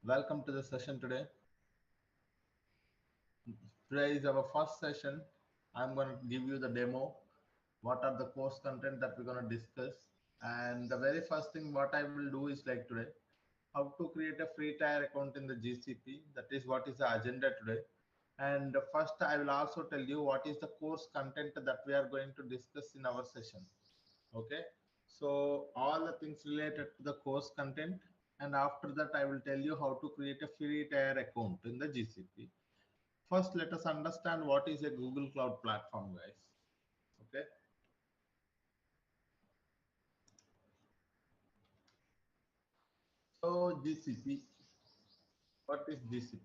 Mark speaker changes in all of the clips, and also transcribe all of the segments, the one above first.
Speaker 1: Welcome to the session today. Today is our first session. I'm going to give you the demo. What are the course content that we're going to discuss? And the very first thing what I will do is like today, how to create a free tier account in the GCP. That is what is the agenda today. And first, I will also tell you what is the course content that we are going to discuss in our session. Okay, so all the things related to the course content, and after that I will tell you how to create a free tier account in the GCP. First, let us understand what is a Google Cloud Platform, guys. Okay, so GCP, what is GCP?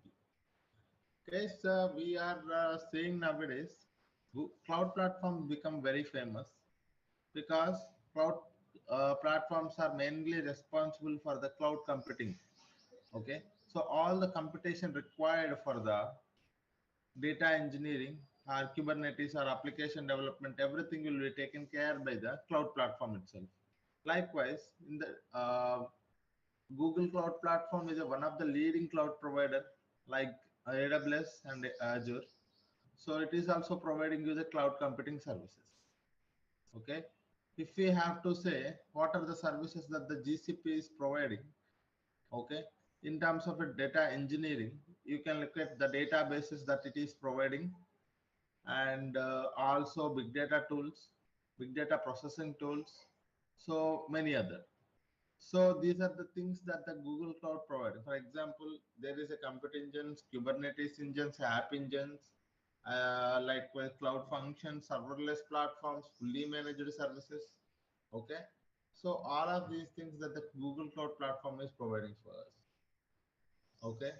Speaker 1: Okay, so we are seeing nowadays cloud platforms become very famous because cloud platforms are mainly responsible for the cloud computing. Okay, so all the computation required for the data engineering or Kubernetes or application development, everything will be taken care by the cloud platform itself. Likewise, in the Google Cloud Platform is one of the leading cloud provider like AWS and Azure. So it is also providing you the cloud computing services. Okay. If we have to say what are the services that the GCP is providing, okay, in terms of a data engineering, you can look at the databases that it is providing, and also big data tools, big data processing tools, so many other. So these are the things that the Google Cloud provides. For example, there is a compute engines, Kubernetes engines, app engines, likewise cloud functions, serverless platforms, fully managed services. Okay, so all of these things that the Google Cloud Platform is providing for us. Okay,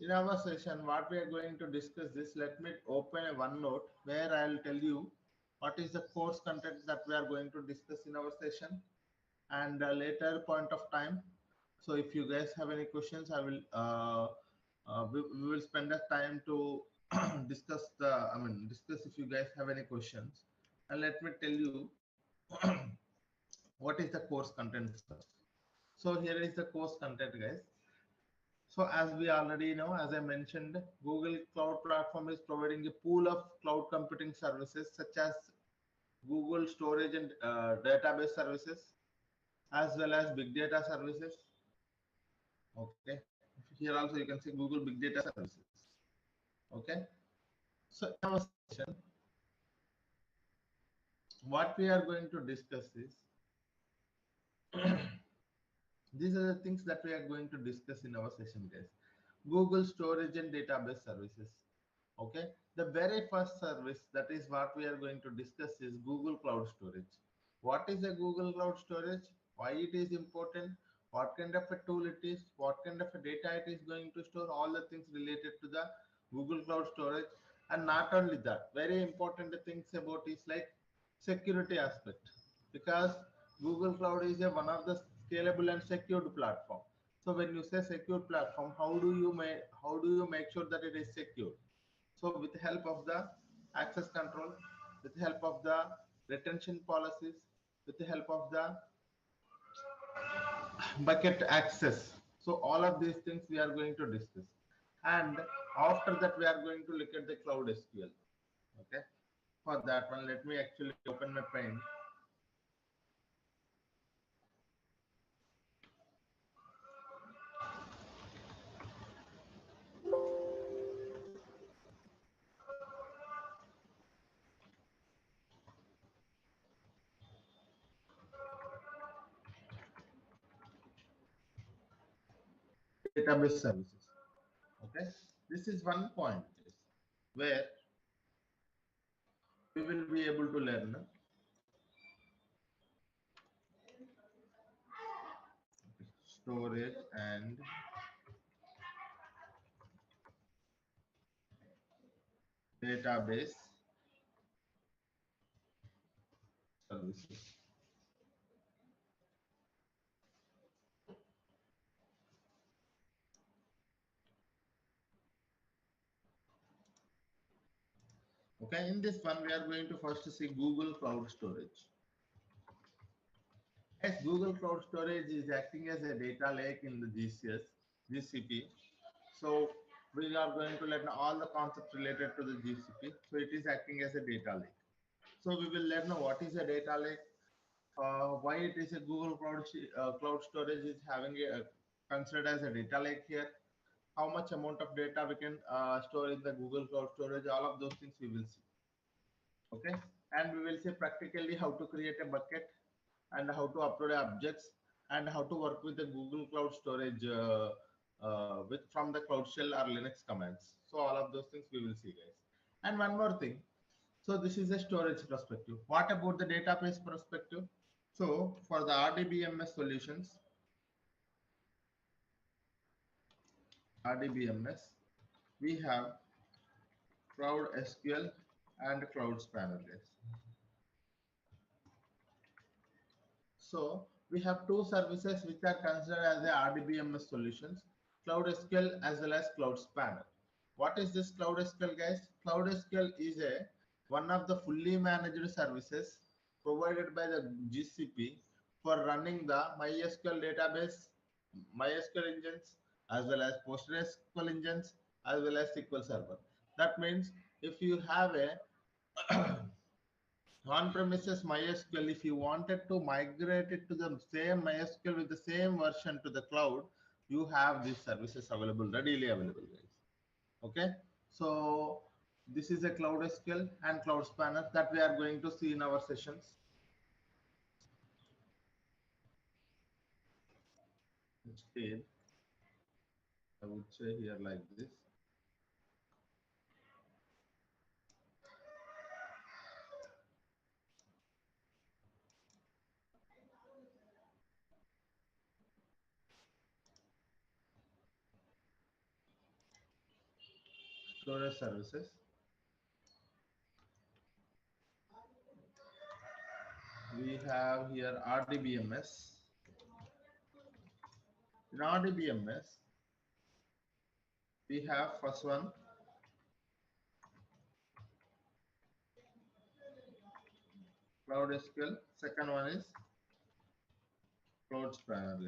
Speaker 1: in our session, what we are going to discuss this, let me open a OneNote where I'll tell you what is the course content that we are going to discuss in our session and a later point of time. So if you guys have any questions, I will we will spend the time to discuss discuss if you guys have any questions. And let me tell you what is the course content first. So here is the course content, guys. So as we already know, as I mentioned, Google Cloud Platform is providing a pool of cloud computing services such as Google storage and database services, as well as big data services. Okay, here also you can see Google big data services. Okay, so in our session, what we are going to discuss is these are the things that we are going to discuss in our session, guys. Google storage and database services. Okay, the very first service that is what we are going to discuss is Google Cloud Storage. What is a Google Cloud Storage? Why it is important? What kind of a tool it is? What kind of a data it is going to store? All the things related to the Google Cloud Storage. And not only that, very important things about is like security aspect, because Google Cloud is one of the scalable and secured platform. So when you say secure platform, how do you make sure that it is secure? So with the help of the access control, with the help of the retention policies, with the help of the bucket access. So all of these things we are going to discuss. And after that, we are going to look at the cloud SQL. Okay. For that one, let me actually open my pen. Database services. Okay. This is one point where we will be able to learn storage and database services. Okay, in this one, we are going to first see Google Cloud Storage. Yes, Google Cloud Storage is acting as a data lake in the GCP. So we are going to learn all the concepts related to the GCP. So it is acting as a data lake. So we will learn what is a data lake, why it is a Google Cloud Storage is having a considered as a data lake here, how much amount of data we can store in the Google Cloud Storage, all of those things we will see. Okay, and we will see practically how to create a bucket and how to upload objects and how to work with the Google Cloud Storage with from the Cloud Shell or Linux commands. So all of those things we will see, guys. And one more thing. So this is a storage perspective. What about the database perspective? So for the RDBMS solutions, RDBMS, we have Cloud SQL and Cloud Spanner, guys. So we have two services which are considered as the RDBMS solutions, Cloud SQL as well as Cloud Spanner. What is this Cloud SQL, guys? Cloud SQL is a one of the fully managed services provided by the GCP for running the MySQL database, MySQL engines, as well as PostgreSQL engines, as well as SQL Server. That means if you have a on-premises MySQL, if you wanted to migrate it to the same MySQL with the same version to the cloud, you have these services available, readily available, guys. Okay, so this is a Cloud SQL and Cloud Spanner that we are going to see in our sessions. Instead, I would say here like this. Storage services. We have here RDBMS. In RDBMS, we have first one Cloud SQL. Second one is Cloud Spanner.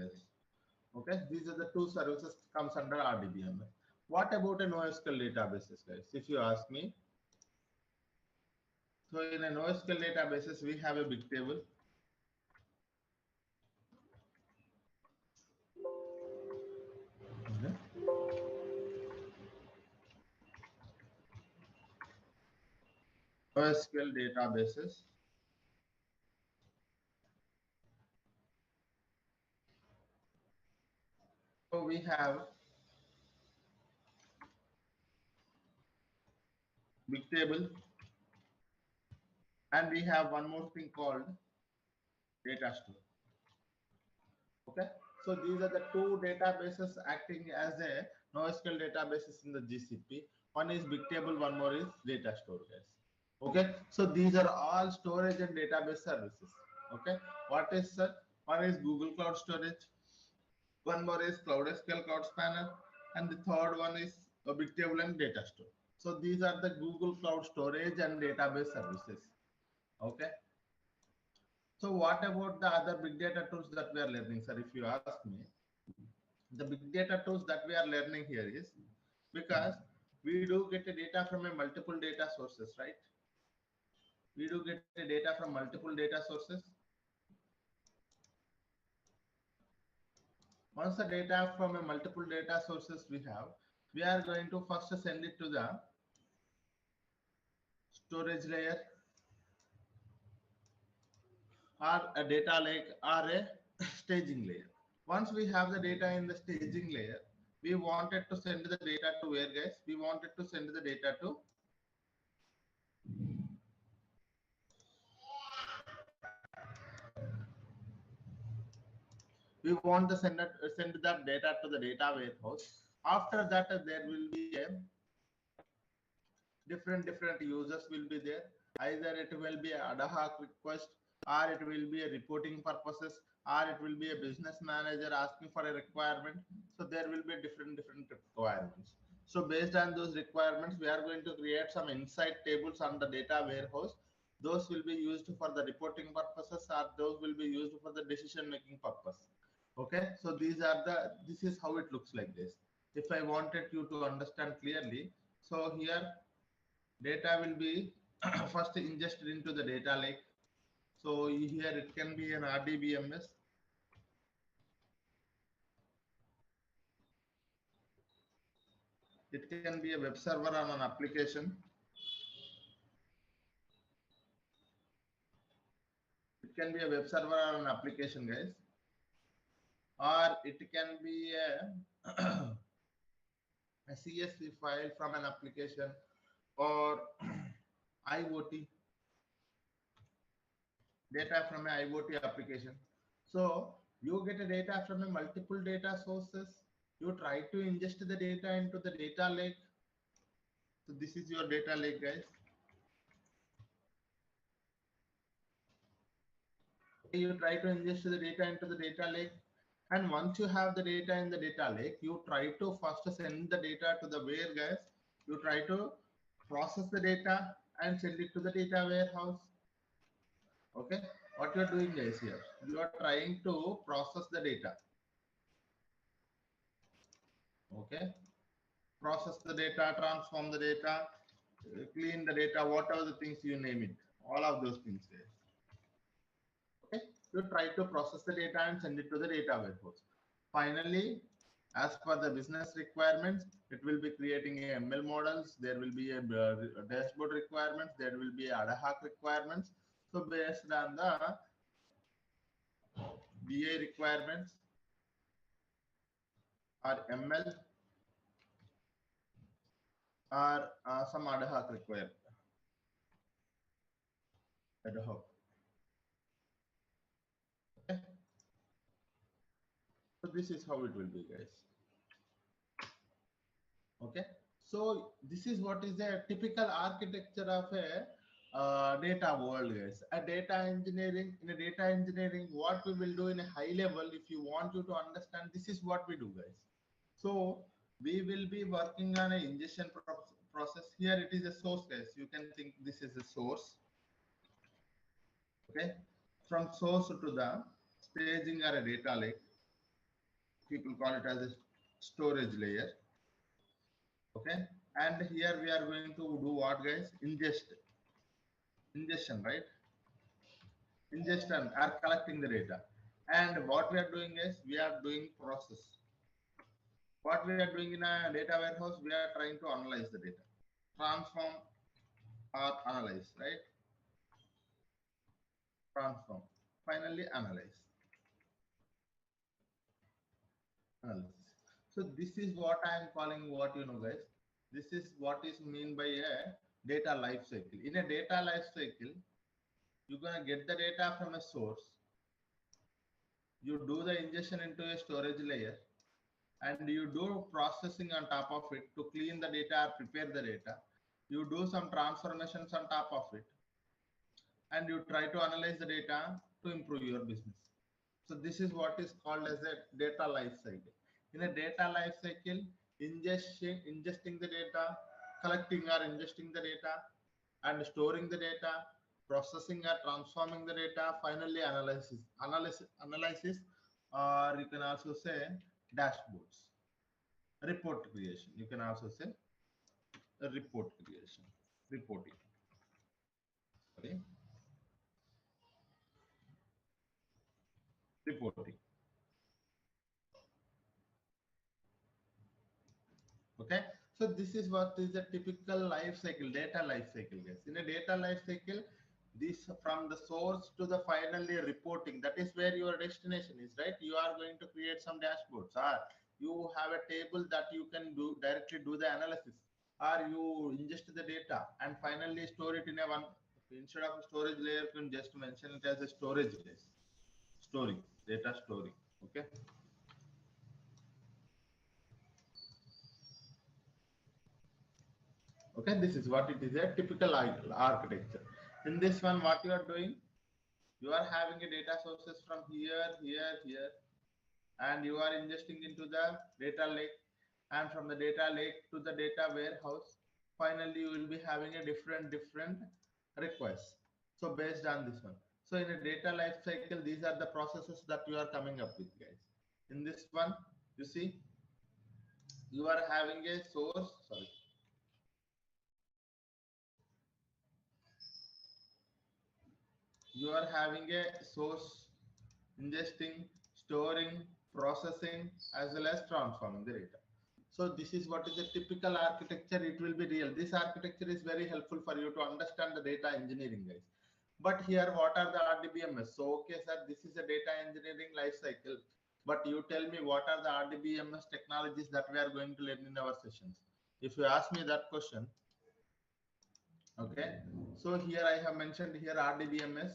Speaker 1: Okay, these are the two services comes under RDBMS. What about a NoSQL databases, guys? If you ask me, so in a NoSQL databases, we have a big table. NoSQL databases. So we have big table, and we have one more thing called data store. Okay, so these are the two databases acting as a NoSQL databases in the GCP. One is big table, one more is data store, guys. Okay, so these are all storage and database services. Okay, what is one is Google Cloud Storage, one more is Cloud SQL Cloud Spanner, and the third one is a big table and data store. So these are the Google Cloud Storage and database services. Okay, so what about the other big data tools that we are learning, sir? If you ask me, the big data tools that we are learning here is because we do get the data from a multiple data sources, right? We do get the data from multiple data sources. Once the data from a multiple data sources we are going to first send it to the storage layer or a data lake or a staging layer. Once we have the data in the staging layer, we wanted to send the data to where, guys? We wanted to send the data to we want to send that data to the data warehouse. After that, there will be a different users will be there. Either it will be a ad hoc request, or it will be a reporting purposes, or it will be a business manager asking for a requirement. So there will be different requirements. So based on those requirements, we are going to create some insight tables on the data warehouse. Those will be used for the reporting purposes, or those will be used for the decision making purpose. Okay, so this is how it looks like this. if I wanted you to understand clearly, so here data will be first ingested into the data lake. So here it can be an RDBMS. It can be a web server on an application. It can be a web server on an application, guys. Or it can be a, a CSV file from an application, or IoT data from an IoT application. So you get a data from a multiple data sources. You try to ingest the data into the data lake. So this is your data lake, guys. You try to ingest the data into the data lake, and once you have the data in the data lake, you try to first send the data to the where, guys. You try to process the data and send it to the data warehouse. Okay, what you are doing, guys, here you are trying to process the data. Okay, process the data, transform the data, clean the data, whatever the things you name it, all of those things, guys. Okay, you try to process the data and send it to the data warehouse. Finally, as per the business requirements, it will be creating a ML models. There will be a dashboard requirements. There will be ad hoc requirements. So based on the BA requirements or ML or some ad hoc requirement. Ad hoc. Okay. So this is how it will be, guys. Okay, so this is what is the typical architecture of a data world, guys. A data engineering, in a data engineering, what we will do in a high level, if you want you to understand, this is what we do, guys. So we will be working on an ingestion process. Here it is a source, guys. You can think this is a source. Okay, from source to the staging or a data lake, people call it as a storage layer. Okay, and here we are going to do what, guys? Ingestion, right? Ingestion are collecting the data, and what we are doing is we are doing process. What we are doing in a data warehouse, we are trying to analyze the data, transform or analyze, right? Transform, finally analyze. Analysis. So this is what I am calling, what you know, guys. This is what is mean by a data life cycle. In a data life cycle, you're gonna get the data from a source. You do the ingestion into a storage layer, and you do processing on top of it to clean the data, prepare the data. You do some transformations on top of it, and you try to analyze the data to improve your business. So this is what is called as a data life cycle. In a data life cycle, ingesting the data, collecting or ingesting the data, and storing the data, processing or transforming the data, finally analysis, or you can also say dashboards, report creation. You can also say report creation, reporting. Okay, reporting. Okay, so this is what is the typical life cycle, data life cycle, guys. In a data life cycle, this from the source to the finally reporting, that is where your destination is, right? You are going to create some dashboards, or you have a table that you can do directly do the analysis, or you ingest the data and finally store it in a one, instead of a storage layer, you can just mention it as a storage layer, storing, data storing. Okay. Okay, this is what it is, a typical architecture. In this one, what you are doing, you are having a data sources from here, and you are ingesting into the data lake, and from the data lake to the data warehouse. Finally, you will be having a different requests. So based on this one. So in a data life cycle, these are the processes that you are coming up with, guys. In this one, you see, you are having a source, sorry, you are having a source, ingesting, storing, processing, as well as transforming the data. So this is what is a typical architecture. It will be real. This architecture is very helpful for you to understand the data engineering, guys. But here, what are the RDBMS? So, okay, sir, this is a data engineering life cycle. But you tell me, what are the RDBMS technologies that we are going to learn in our sessions? If you ask me that question, okay. So here I have mentioned here RDBMS,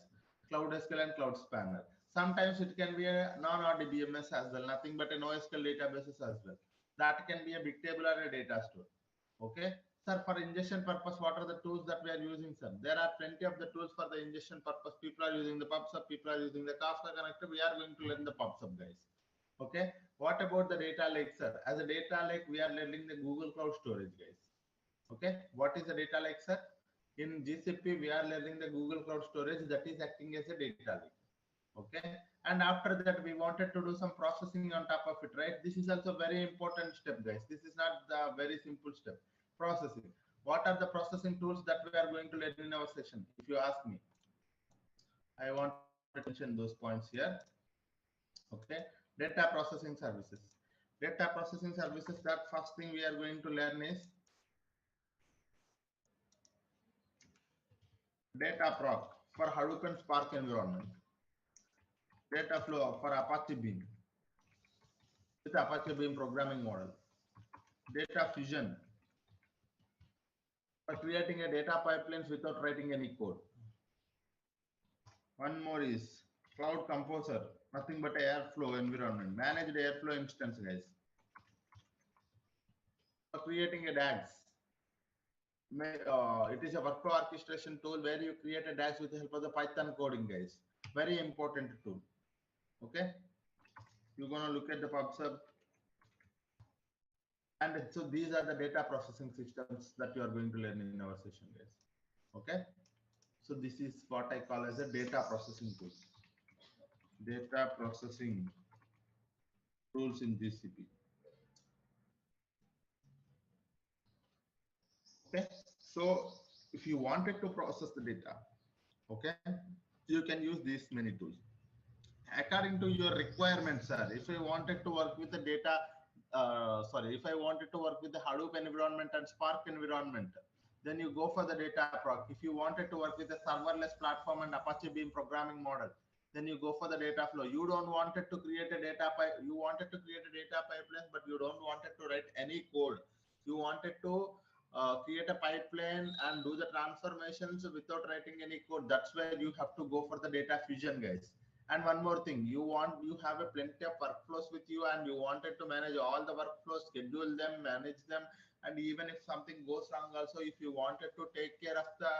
Speaker 1: Cloud SQL and Cloud Spanner. Sometimes it can be a non-RDBMS as well, nothing but a NoSQL databases as well. That can be a big table or a data store. Okay. Sir, for ingestion purpose, what are the tools that we are using, sir? There are plenty of the tools for the ingestion purpose. People are using the PubSub, people are using the Kafka connector. We are going to learn the PubSub, guys. Okay. What about the data lake, sir? As a data lake, we are learning the Google Cloud Storage, guys. Okay. What is the data lake, sir? In GCP, we are learning the Google Cloud Storage that is acting as a data lake. Okay. And after that, we wanted to do some processing on top of it, right? This is also very important step, guys. This is not the very simple step. Processing. What are the processing tools that we are going to learn in our session? If you ask me, I wanted to mention those points here. Okay. Data processing services. Data processing services, that first thing we are going to learn is data proc for Hadoop and Spark environment. Data flow for Apache Beam with Apache Beam programming model. Data fusion for creating a data pipelines without writing any code. One more is Cloud Composer, nothing but Airflow environment, managed Airflow instance, guys. For creating a DAGs, it is a workflow orchestration tool where you create a DAGs with the help of the Python coding, guys. Very important tool. Okay, you're gonna look at the PubSub. And so these are the data processing systems that you are going to learn in our session, guys. Okay. So this is what I call as a data processing tool. Data processing tools in GCP. Okay. So if you wanted to process the data, okay, you can use these many tools. According to your requirements, sir, if I wanted to work with the data, if I wanted to work with the Hadoop environment and Spark environment, then you go for the data proc. If you wanted to work with a serverless platform and Apache Beam programming model, then you go for the data flow. You don't wanted to create a data pipe. You wanted to create a data pipeline, but you don't wanted to write any code. You wanted to create a pipeline and do the transformations without writing any code. That's where you have to go for the data fusion, guys. And one more thing, you have a plenty of workflows with you, and you wanted to manage all the workflows, schedule them, manage them, and even if something goes wrong, also if you wanted to take care of the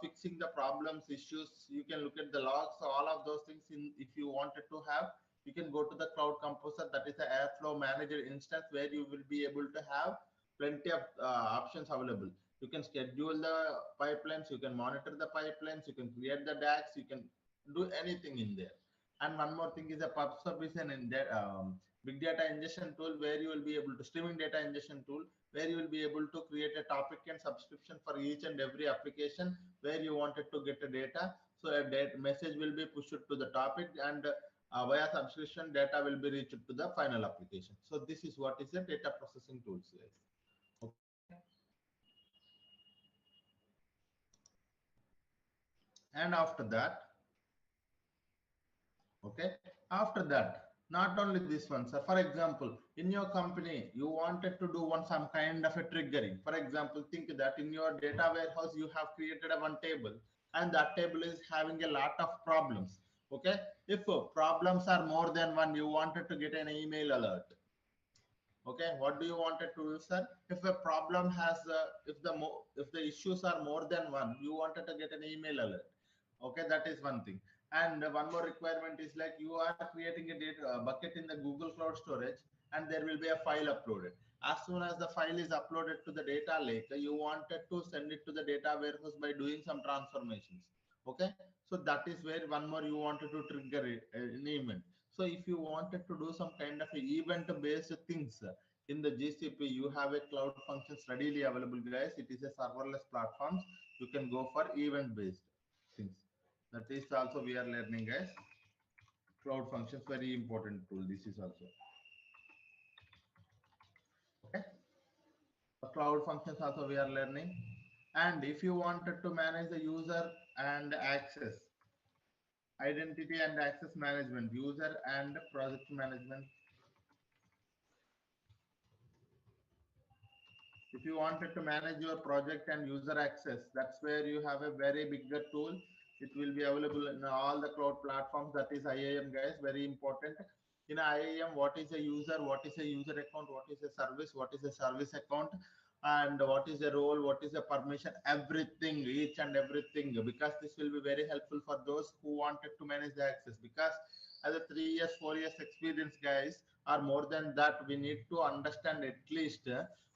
Speaker 1: fixing the problems, issues, you can look at the logs, all of those things. If you wanted to have, you can go to the Cloud Composer, that is the Airflow Manager instance, where you will be able to have plenty of options available. You can schedule the pipelines, you can monitor the pipelines, you can create the DAX, you can do anything in there. And one more thing is a PubSub is an big data ingestion tool, where you will be able to streaming data ingestion tool, where you will be able to create a topic and subscription for each and every application where you wanted to get a data. So a data message will be pushed to the topic, and via subscription data will be reached to the final application. So this is what is the data processing tools, guys. Okay. And after that, okay, after that, not only this one, sir. For example, in your company, you wanted to do some kind of a triggering. For example, think that in your data warehouse, you have created a one table, and that table is having a lot of problems. Okay, if problems are more than one, you wanted to get an email alert. Okay, what do you wanted to do, sir? If a problem has if the issues are more than one, you wanted to get an email alert. Okay, that is one thing. And one more requirement is like, you are creating a data bucket in the Google Cloud Storage, and there will be a file uploaded. As soon as the file is uploaded to the data lake, you wanted to send it to the data warehouse by doing some transformations. Okay, so that is where one more you wanted to trigger an event. So if you wanted to do some kind of event based things, in the GCP, you have a cloud functions readily available, guys. It is a serverless platforms. You can go for event-based things. That is also we are learning, guys. Cloud functions, very important tool. This is also okay. Cloud functions also we are learning. And if you wanted to manage the user and access, identity and access management, user and project management. If you wanted to manage your project and user access, that's where you have a very bigger tool. It will be available in all the cloud platforms. That is IAM, guys, very important. In IAM, what is a user, what is a user account, what is a service, what is a service account, and what is the role, what is the permission, everything, each and everything, because this will be very helpful for those who wanted to manage the access. Because as a 3 years, 4 years experience, guys, or more than that, we need to understand at least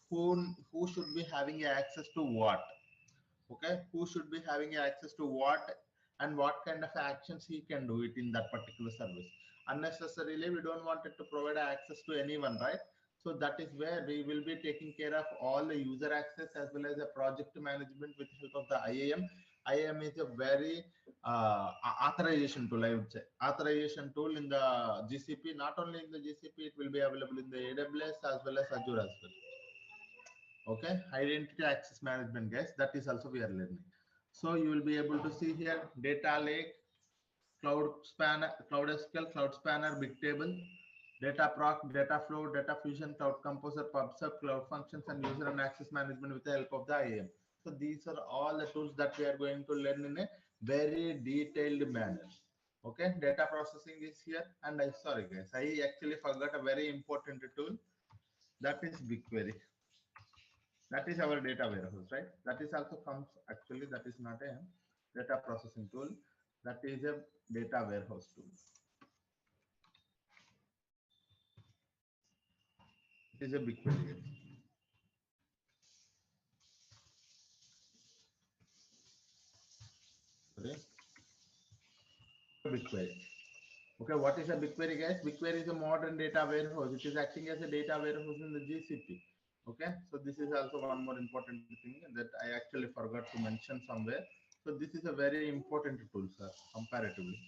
Speaker 1: who should be having access to what. Okay, who should be having access to what, and what kind of actions he can do it in that particular service. Unnecessarily we don't want it to provide access to anyone, right? So that is where we will be taking care of all the user access as well as the project management with help of the IAM. IAM is a very authorization tool, I would say. Authorization tool in the GCP. Not only in the GCP, it will be available in the AWS as well as Azure as well. Okay, identity access management, guys, that is also we are learning. So you will be able to see here data lake, cloud spanner, cloud SQL, cloud spanner, bigtable, data proc, data flow, data fusion, cloud composer, pubsub, cloud functions, and user and access management with the help of the IAM. So these are all the tools that we are going to learn in a very detailed manner. Okay, data processing is here. And I sorry guys, I actually forgot a very important tool, that is BigQuery. That is our data warehouse, right? That is also comes, actually that is not a data processing tool, that is a data warehouse tool. It is a BigQuery. Sorry, BigQuery. Okay, what is a BigQuery, guys? BigQuery is a modern data warehouse. It is acting as a data warehouse in the GCP. Okay, so this is also one more important thing that I actually forgot to mention somewhere. So this is a very important tool, sir, comparatively.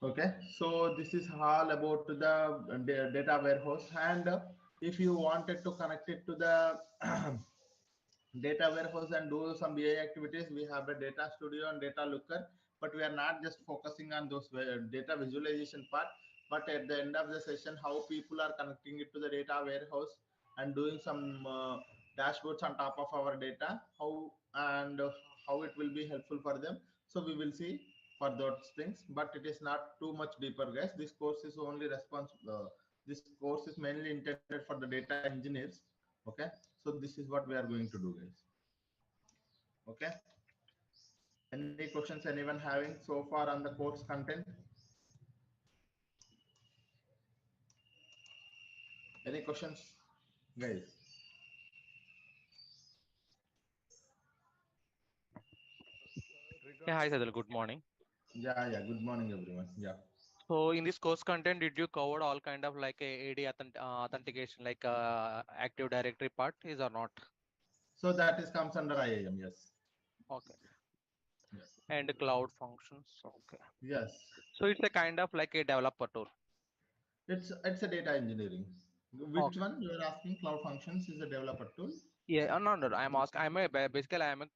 Speaker 1: Okay, so this is all about the data warehouse. And if you wanted to connect it to the data warehouse and do some BI activities, we have a data studio and data looker, but we are not just focusing on those data visualization part, but at the end of the session, how people are connecting it to the data warehouse and doing some dashboards on top of our data, how and how it will be helpful for them. So we will see for those things, but it is not too much deeper, guys. This course is only responsible. This course is mainly intended for the data engineers. Okay, so this is what we are going to do, guys. Okay, any questions anyone having so far on the course content? Any questions, guys?
Speaker 2: Yeah, hi Sadal, good morning.
Speaker 1: Yeah, good morning everyone. Yeah,
Speaker 2: So in this course content, did you cover all kind of like a AD authentication, like Active Directory part is or not?
Speaker 1: so that is comes under IAM. Yes.
Speaker 2: Okay.
Speaker 1: Yes.
Speaker 2: And cloud functions. Okay.
Speaker 1: Yes,
Speaker 2: So it's a kind of like a developer tool.
Speaker 1: it's a data engineering. Which
Speaker 2: Okay.
Speaker 1: one you are asking? Cloud functions is a developer tool.
Speaker 2: Yeah, no. I'm asking. Basically I'm a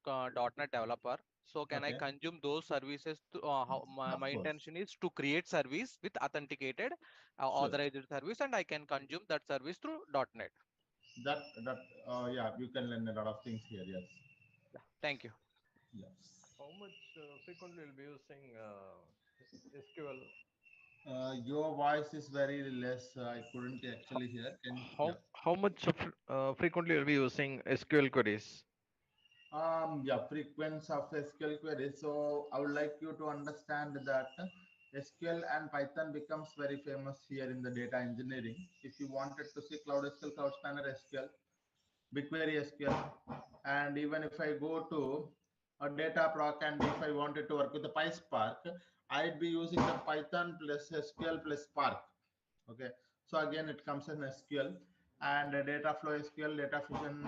Speaker 2: .NET developer. So can I
Speaker 1: Okay,
Speaker 2: consume those services to how
Speaker 1: of
Speaker 2: my
Speaker 1: course.
Speaker 2: intention is to create service with authenticated
Speaker 1: Sure.
Speaker 2: authorized service, and I can consume that service through .NET.
Speaker 1: That yeah, you can learn a lot of things here. Yes.
Speaker 2: Yeah. Thank you.
Speaker 1: Yeah.
Speaker 3: How much frequently will be using SQL?
Speaker 1: Your voice is very less. I couldn't actually hear. Can
Speaker 3: How
Speaker 1: yeah.
Speaker 3: how much frequently will be using SQL queries?
Speaker 1: Yeah, frequency of SQL queries. So I would like you to understand that SQL and Python becomes very famous here in the data engineering. If you wanted to see Cloud SQL, Cloud Spanner SQL, BigQuery SQL, and even if I go to or data proc, and if I wanted to work with the PySpark, I'd be using the Python plus SQL plus Spark. Okay, so again it comes in SQL and data flow SQL, data fusion,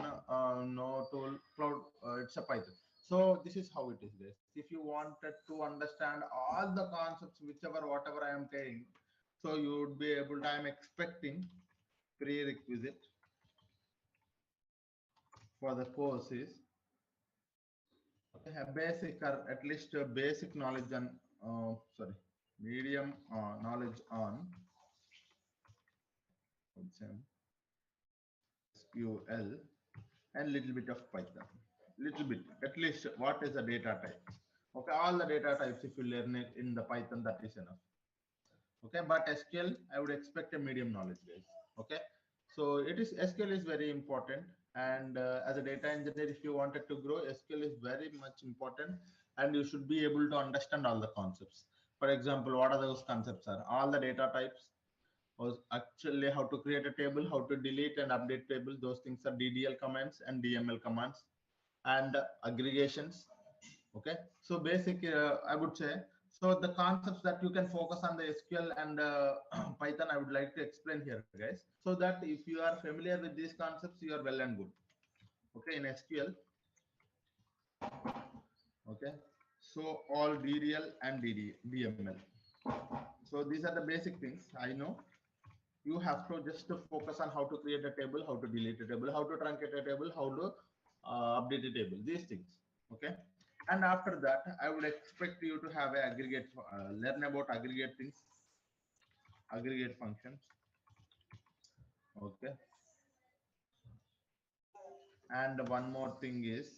Speaker 1: no tool, cloud, it's a Python. So this is how it is, guys. If you wanted to understand all the concepts, whichever, whatever I am saying, so you would be able to, I'm expecting prerequisite for the course is a basic, or at least a basic knowledge on, sorry, medium knowledge on SQL and little bit of Python. Little bit, at least what is the data type. Okay, all the data types, if you learn it in the Python, that is enough. Okay, but SQL, I would expect a medium knowledge, guys. Okay, so it is, SQL is very important. And as a data engineer, if you wanted to grow, SQL is very much important, and you should be able to understand all the concepts. For example, what are those concepts are? All the data types, was actually how to create a table, how to delete and update table. Those things are DDL commands and DML commands, and aggregations. Okay, so basic, I would say. So the concepts that you can focus on the SQL and Python, I would like to explain here, guys, so that if you are familiar with these concepts, you are well and good. Okay, in SQL. Okay, so all DDL and DML. So these are the basic things. I know you have to just to focus on how to create a table, how to delete a table, how to truncate a table, how to update a table, these things. Okay, and after that I would expect you to have a aggregate, learn about aggregate things, aggregate functions. Okay, and one more thing is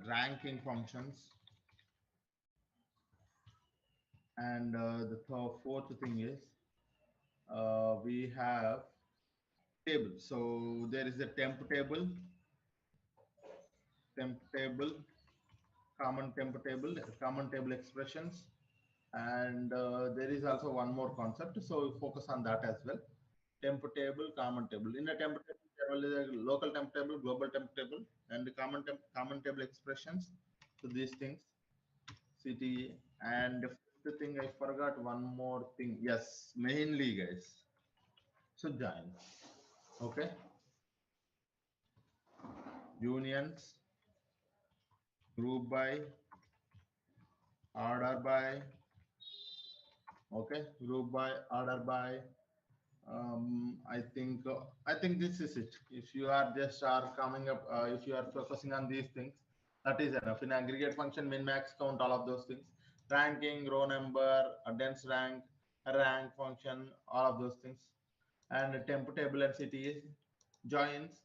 Speaker 1: ranking functions, and the fourth thing is we have table. So there is a temp table, common table expressions, and there is also one more concept. So focus on that as well. Temp table, common table. In a temp table, there is a local temp table, global temp table, and the common table expressions. So these things, CTE, and the fifth thing I forgot one more thing. Yes, mainly, guys. So join. Okay, unions, group by, order by. Okay, group by, order by. I think this is it. If you are just are coming up, if you are focusing on these things, that is enough. In aggregate function, min max count, all of those things, ranking, row number, a dense rank, a rank function, all of those things, and a temp table and CTE joins.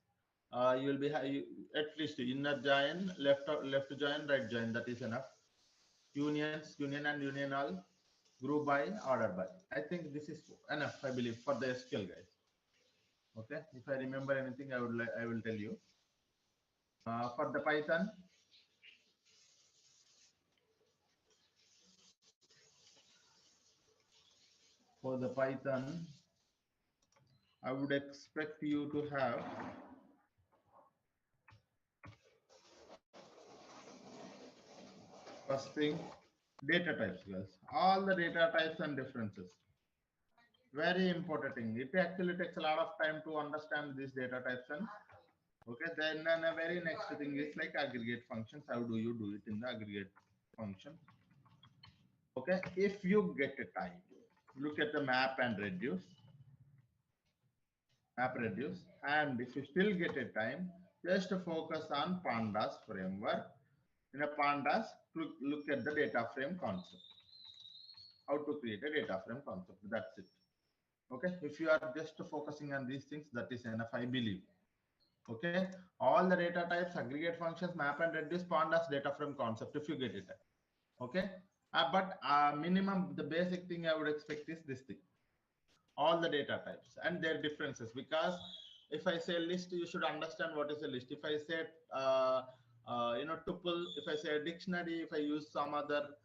Speaker 1: You will be at least inner join, left join, right join. That is enough. Unions, union and union all, group by, order by. I think this is enough, I believe, for the SQL, guys. Okay, if I remember anything, I will tell you. For the Python, I would expect you to have first thing, data types, guys. All the data types and differences. Very important thing. It actually takes a lot of time to understand these data types. And okay, then a very next thing is like aggregate functions. How do you do it in the aggregate function? Okay, if you get a time, look at the map and reduce, and if you still get a time, just focus on pandas framework. In a pandas, look at the data frame concept, how to create a data frame concept. That's it. Okay, if you are just focusing on these things, that is enough, I believe. Okay, all the data types, aggregate functions, map and reduce, pandas, data frame concept, if you get it. Okay, but minimum, the basic thing I would expect is this thing, all the data types and their differences. Because if I say list, you should understand what is a list. If I say tuple, if I say a dictionary, if I use some other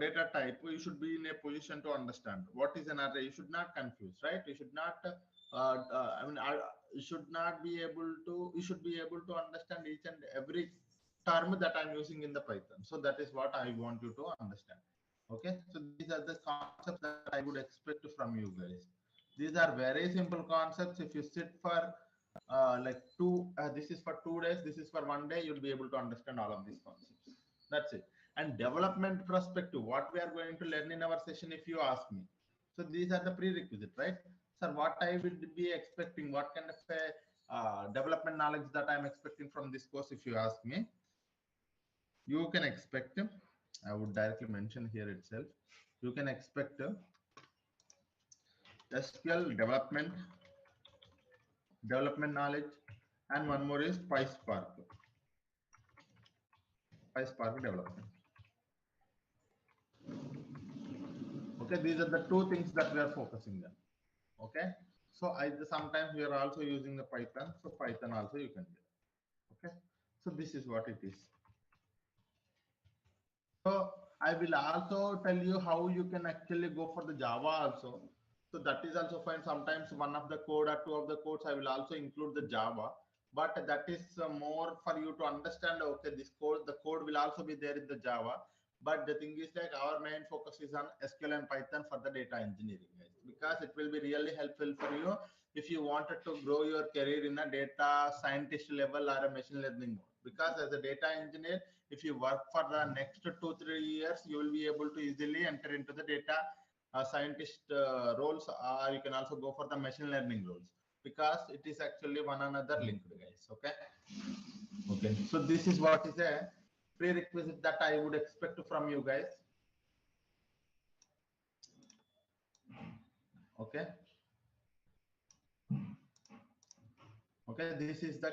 Speaker 1: data type, you should be in a position to understand what is an array. You should not confuse, right? You should not you should not be able to, you should be able to understand each and every term that I'm using in the Python. So that is what I want you to understand. Okay, so these are the concepts that I would expect from you guys. These are very simple concepts. If you sit for this is for 2 days, this is for 1 day, you'll be able to understand all of these concepts. That's it. And development perspective, what we are going to learn in our session, if you ask me. So these are the prerequisite, right? Sir, what I will be expecting, what kind of a development knowledge that I'm expecting from this course, if you ask me, you can expect, I would directly mention here itself, you can expect SQL development knowledge, and one more is PySpark development. Okay, these are the two things that we are focusing on. Okay, so sometimes we are also using the Python, so Python also you can do. Okay, so this is what it is. So I will also tell you how you can actually go for the Java also. So that is also fine. Sometimes one of the code or two of the codes I will also include the Java, but that is more for you to understand. Okay, this code, the code will also be there in the Java. But the thing is like our main focus is on SQL and Python for the data engineering, guys, because it will be really helpful for you if you wanted to grow your career in a data scientist level or a machine learning mode. Because as a data engineer, if you work for the next 2-3 years, you will be able to easily enter into the data scientist roles, or you can also go for the machine learning roles, because it is actually one another linked, guys. Okay, so this is what is a prerequisite that I would expect from you guys. Okay, this is the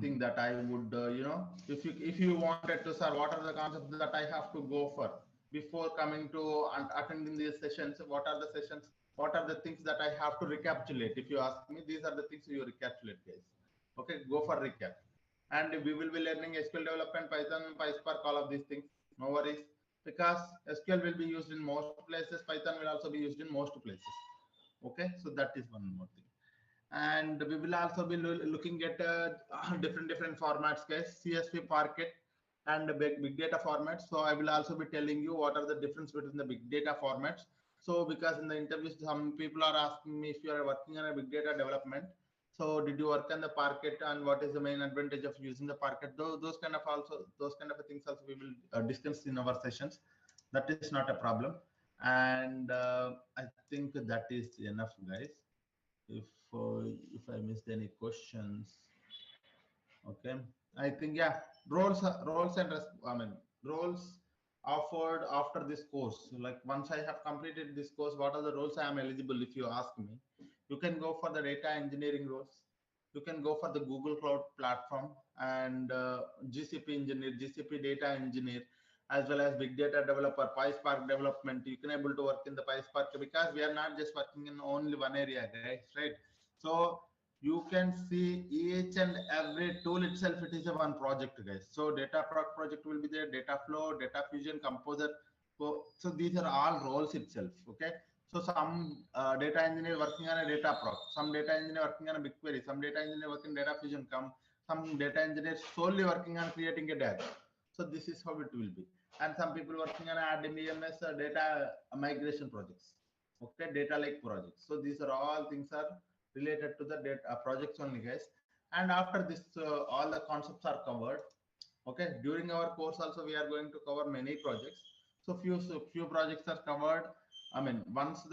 Speaker 1: thing that I would if you wanted to, sir, what are the concepts that I have to go for before coming to attending these sessions? What are the sessions? What are the things that I have to recapitulate? If you ask me, these are the things you recapitulate, guys. Okay, go for recap. And we will be learning SQL development, Python, PySpark, all of these things. No worries, because SQL will be used in most places. Python will also be used in most places. Okay, so that is one more thing. And we will also be looking at different formats, guys, CSV, Parquet, and big data formats. So I will also be telling you what are the difference between the big data formats. So because in the interviews, some people are asking me if you are working on a big data development, so did you work on the Parquet, and what is the main advantage of using the Parquet? Those kind of things also we will discuss in our sessions. That is not a problem. And I think that is enough, guys. If I missed any questions, okay, I think, yeah, roles and roles offered after this course. Like once I have completed this course, what are the roles I am eligible? If you ask me, you can go for the data engineering roles, you can go for the Google Cloud platform, and GCP engineer, GCP data engineer, as well as big data developer, PySpark development. You can able to work in the PySpark, because we are not just working in only one area, guys, right? So you can see each and every tool itself, it is a one project, guys. So data project will be there, data flow, data fusion, composer. So these are all roles itself. Okay, so some data engineer working on a data proc, some data engineer working on a BigQuery, some data engineer working data fusion, some data engineer solely working on creating a data. So this is how it will be. And some people working on RDBMS data migration projects. Okay, data lake projects. So these are all things are related to the data projects only, guys. And after this, all the concepts are covered. Okay, during our course also we are going to cover many projects. So few projects are covered. I mean, once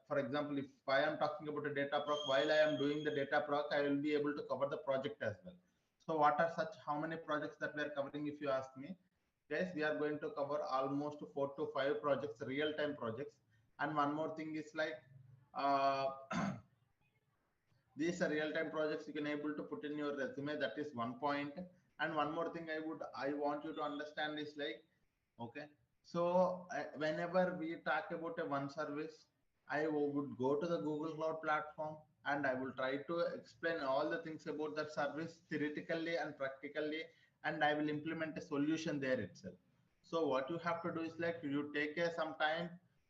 Speaker 1: for example, if I am talking about a data proc, while I am doing the data proc, I will be able to cover the project as well. So what are how many projects that we are covering? If you ask me, guys, we are going to cover almost 4 to 5 projects, real-time projects. And one more thing is like, these are real-time projects you can able to put in your resume. That is one point. And one more thing I want you to understand is like, okay, so whenever we talk about a one service, I would go to the Google Cloud platform and I will try to explain all the things about that service theoretically and practically, and I will implement a solution there itself. So what you have to do is like, you take some time,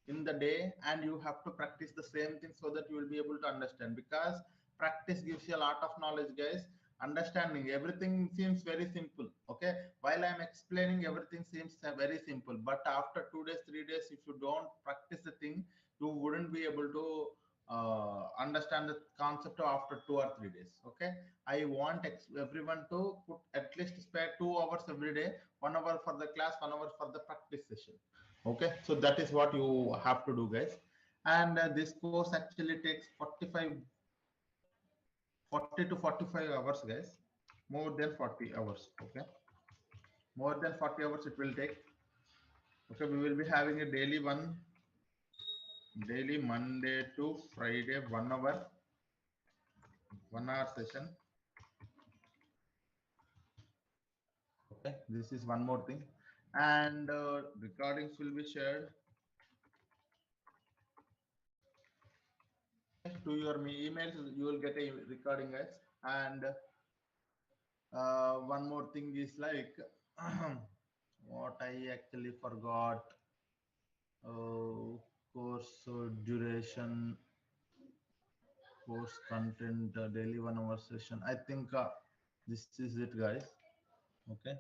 Speaker 1: in the day, and you have to practice the same thing so that you will be able to understand, because practice gives you a lot of knowledge, guys. Understanding everything seems very simple. Okay, while I'm explaining, everything seems very simple, but after 2 days, 3 days, if you don't practice the thing, you wouldn't be able to understand the concept after 2 or 3 days. Okay, I want everyone to put at least spare 2 hours every day, 1 hour for the class, 1 hour for the practice session. Okay, so that is what you have to do, guys. And this course actually takes 40 to 45 hours, guys. More than 40 hours. Okay, more than 40 hours it will take. Okay, we will be having a daily Monday to Friday, 1 hour session. Okay, this is one more thing, and recordings will be shared to your emails. You will get a recording, guys. And one more thing is like what I actually forgot. Course duration, course content, daily 1 hour session. I think this is it, guys. Okay.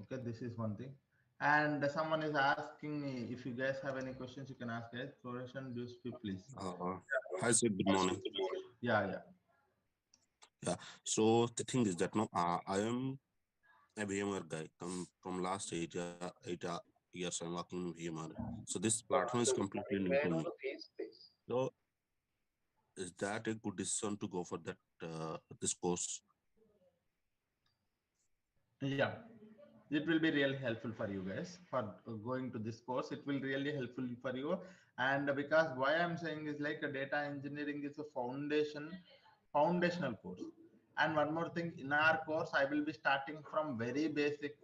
Speaker 1: Okay, this is one thing. And someone is asking me, if you guys have any questions, you can ask, guys. Floration, do speak, please.
Speaker 4: Hi, sir. Good morning.
Speaker 1: Yeah, yeah.
Speaker 4: Yeah. So the thing is that no, I am a VMware guy. Come from last 8 years, I'm working in VMware. So this platform is completely new to me. So is that a good decision to go for that this course?
Speaker 1: Yeah, it will be really helpful for you guys for going to this course. It will really helpful for you. And because why I'm saying is like a data engineering is a foundational course. And one more thing, in our course, I will be starting from very basic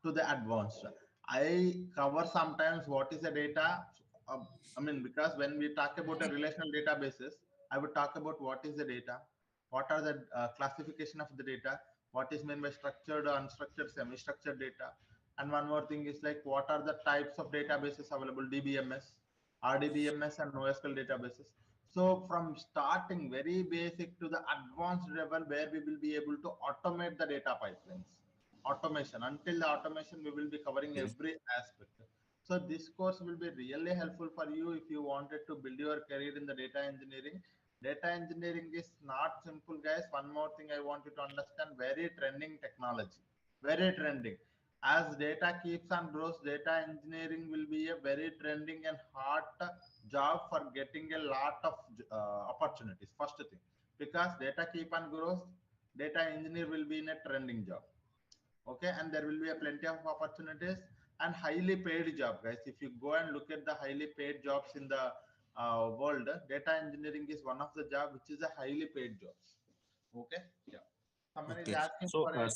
Speaker 1: to the advanced. I cover sometimes what is a data. I mean, because when we talk about a relational databases, I would talk about what is the data, what are the classification of the data, what is meant by structured, unstructured, semi-structured data. And one more thing is like what are the types of databases available, DBMS, RDBMS, and NoSQL databases. So from starting very basic to the advanced level where we will be able to automate the data pipelines. Automation, until the automation, we will be covering
Speaker 4: Okay.
Speaker 1: every aspect. So this course will be really helpful for you if you wanted to build your career in the data engineering. Data engineering is not simple, guys. One more thing I want you to understand, very trending technology, very trending. As data keeps on grows, data engineering will be a very trending and hot job for getting a lot of opportunities. First thing, because data keep on grows, data engineer will be in a trending job. Okay, and there will be a plenty of opportunities and highly paid job, guys. If you go and look at the highly paid jobs in the world, data engineering is one of the job which is a highly paid jobs. Okay, yeah. Someone is
Speaker 4: Okay.
Speaker 1: asking
Speaker 4: So
Speaker 1: for a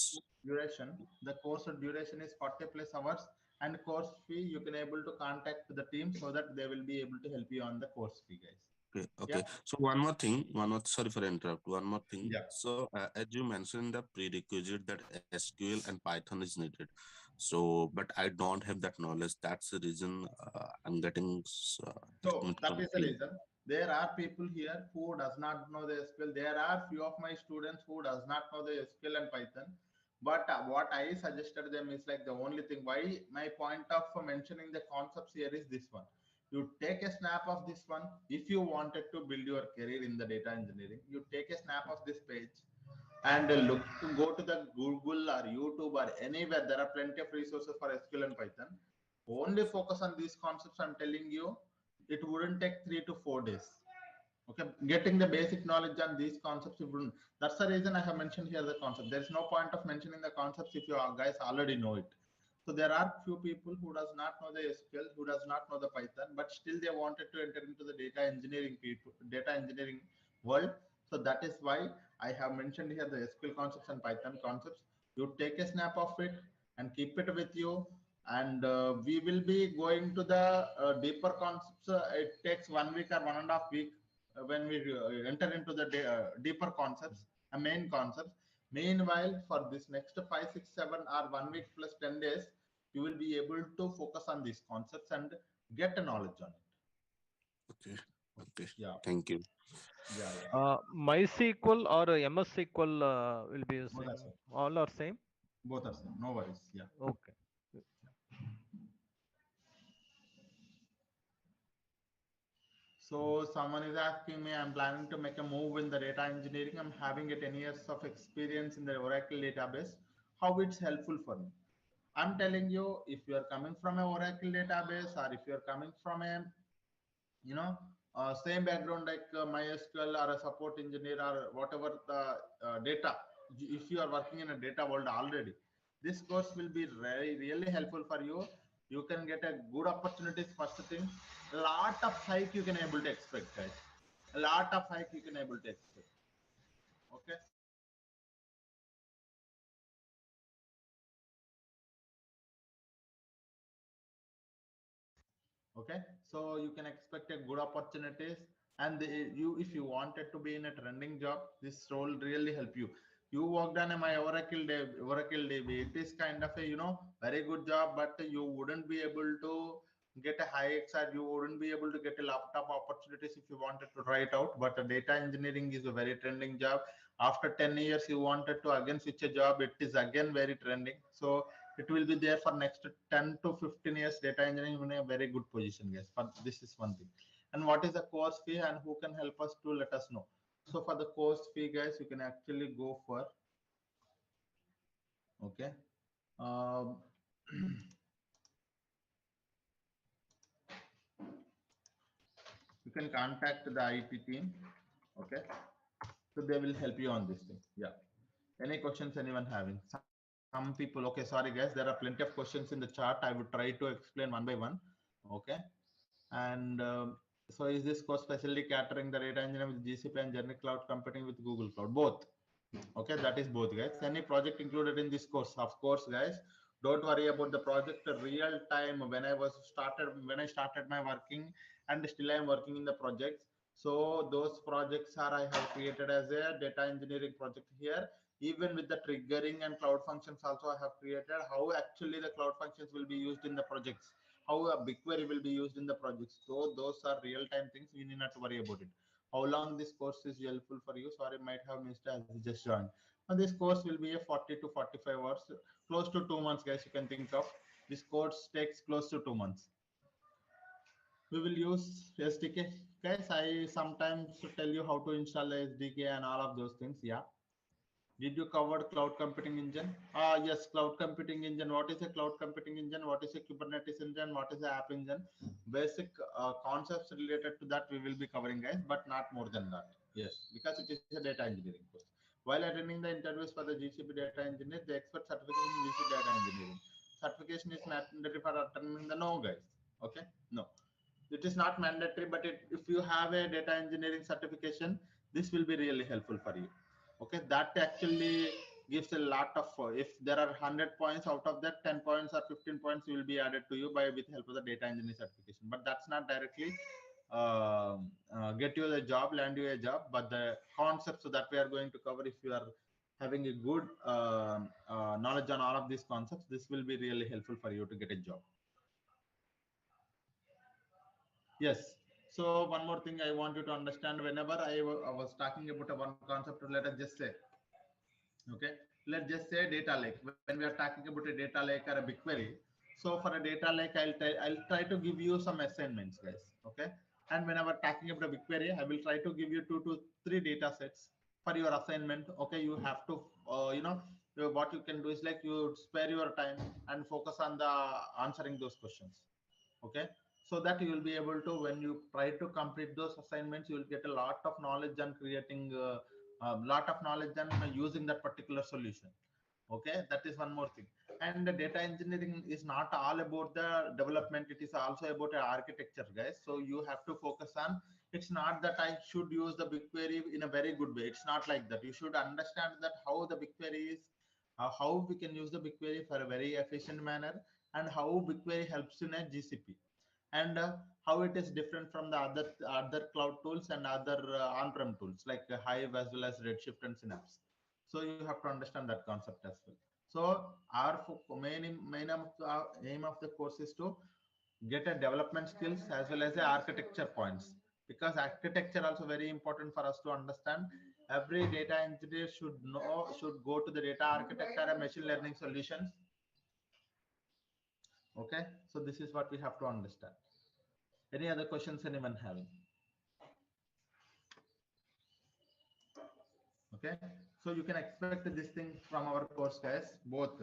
Speaker 1: duration. The course duration is 40 plus hours, and course fee you can able to contact the team so that they will be able to help you on the course fee, guys.
Speaker 4: okay.
Speaker 1: Yeah.
Speaker 4: So one more thing, sorry for interrupt. One more thing.
Speaker 1: Yeah.
Speaker 4: So as you mentioned, the prerequisite that SQL and Python is needed. So, but I don't have that knowledge. That's the reason I'm getting
Speaker 1: So that is the
Speaker 4: confused.
Speaker 1: reason. There are people here who does not know the SQL. There are few of my students who does not know the SQL and Python. But what I suggested them is like the only thing. Why my point of mentioning the concepts here is this one. You take a snap of this one. If you wanted to build your career in the data engineering, you take a snap of this page and look to go to the Google or YouTube or anywhere. There are plenty of resources for SQL and Python. Only focus on these concepts. I'm telling you, it wouldn't take 3 to 4 days. Okay, getting the basic knowledge on these concepts, it wouldn't. That's the reason I have mentioned here the concept. There is no point of mentioning the concepts if you guys already know it. So there are few people who does not know the SQL, who does not know the Python, but still they wanted to enter into the data engineering world. So that is why I have mentioned here the SQL concepts and Python concepts. You take a snap of it and keep it with you. And we will be going to the deeper concepts. It takes 1 week or 1.5 weeks when we enter into the deeper concepts, main concepts. Meanwhile, for this next 5, 6, 7 or 1 week plus 10 days, you will be able to focus on these concepts and get a knowledge on it.
Speaker 4: Okay. Okay.
Speaker 1: Yeah,
Speaker 4: Thank you.
Speaker 1: yeah.
Speaker 3: MySQL or MS SQL will be
Speaker 1: Both are
Speaker 3: using.
Speaker 1: same.
Speaker 3: All are same.
Speaker 1: Both are same. No worries. Yeah.
Speaker 3: Okay.
Speaker 1: So someone is asking me, I'm planning to make a move in the data engineering. I'm having a 10 years of experience in the Oracle database. How it's helpful for me? I'm telling you, if you are coming from a Oracle database or if you're coming from a, you know, same background like MySQL or a support engineer or whatever the data, if you are working in a data world already, this course will be really helpful for you. You can get a good opportunities. First thing, a lot of hike you can able to expect, guys. A lot of hike you can able to expect. Okay. Okay, so you can expect a good opportunities, and you, if you wanted to be in a trending job, this role really help you. You worked on my Oracle DB. It is kind of a, you know, very good job, but you wouldn't be able to get a high XR. You wouldn't be able to get a laptop opportunities if you wanted to try it out. But data engineering is a very trending job. After 10 years, you wanted to again switch a job. It is again very trending. So it will be there for next 10 to 15 years. Data engineering in a very good position, guys. But this is one thing. And what is the course fee and who can help us to let us know? So for the course fee, guys, you can actually go for, okay, um, you can contact the IT team. Okay, so they will help you on this thing. Yeah. Any questions anyone having? Some people, okay, sorry guys, there are plenty of questions in the chat. I would try to explain one by one. Okay. And so is this course specially catering the data engineering with GCP and generic cloud computing with Google Cloud? Both. Okay, that is both, guys. Any project included in this course? Of course, guys. Don't worry about the project. Real time when I started my working, and still I am working in the projects. So those projects are I have created as a data engineering project here. Even with the triggering and cloud functions also I have created how actually the cloud functions will be used in the projects, how a BigQuery will be used in the projects. So those are real time things. You need not to worry about it. How long this course is helpful for you? Sorry, might have missed as you just joined. And this course will be a 40 to 45 hours, close to 2 months, guys. You can think of this course takes close to 2 months. We will use SDK, guys. I sometimes tell you how to install the SDK and all of those things. Yeah. Did you cover cloud computing engine? Yes, cloud computing engine. What is a cloud computing engine? What is a Kubernetes engine? What is the app engine? Basic concepts related to that we will be covering, guys, but not more than that. Yes, because it is a data engineering course. While attending the interviews for the GCP data engineer, the expert certification in GCP data engineering. Certification is mandatory for attending the no, guys. Okay, no. It is not mandatory, but if you have a data engineering certification, this will be really helpful for you. Okay, that actually gives a lot of, if there are 100 points, out of that 10 points or 15 points will be added to you by with help of the data engineering certification. But that's not directly get you the job, land you a job, but the concepts that we are going to cover, if you are having a good knowledge on all of these concepts, this will be really helpful for you to get a job. Yes. So one more thing I want you to understand, whenever I was talking about a one concept, let us just say, okay, let's just say data lake. When we are talking about a data lake or a BigQuery, so for a data lake, I'll try to give you some assignments, guys. Okay. And whenever talking about a BigQuery, I will try to give you 2 to 3 data sets for your assignment. Okay. You have to, what you can do is like you spare your time and focus on the answering those questions. Okay, so that you will be able to, when you try to complete those assignments, you will get a lot of knowledge and creating a lot of knowledge and using that particular solution. Okay, that is one more thing. And the data engineering is not all about the development, it is also about architecture, guys. So you have to focus on, it's not that I should use the BigQuery in a very good way. It's not like that. You should understand that how the BigQuery is, how we can use the BigQuery for a very efficient manner, and how BigQuery helps in a GCP, and how it is different from the other cloud tools and other on-prem tools like Hive as well as Redshift and Synapse. So you have to understand that concept as well. So our aim of the course is to get a development skills as well as the architecture points, because architecture also very important for us to understand. Every data engineer should go to the data architecture and machine learning solutions. Okay, so this is what we have to understand. Any other questions anyone having? Okay, so you can expect this thing from our course, guys, both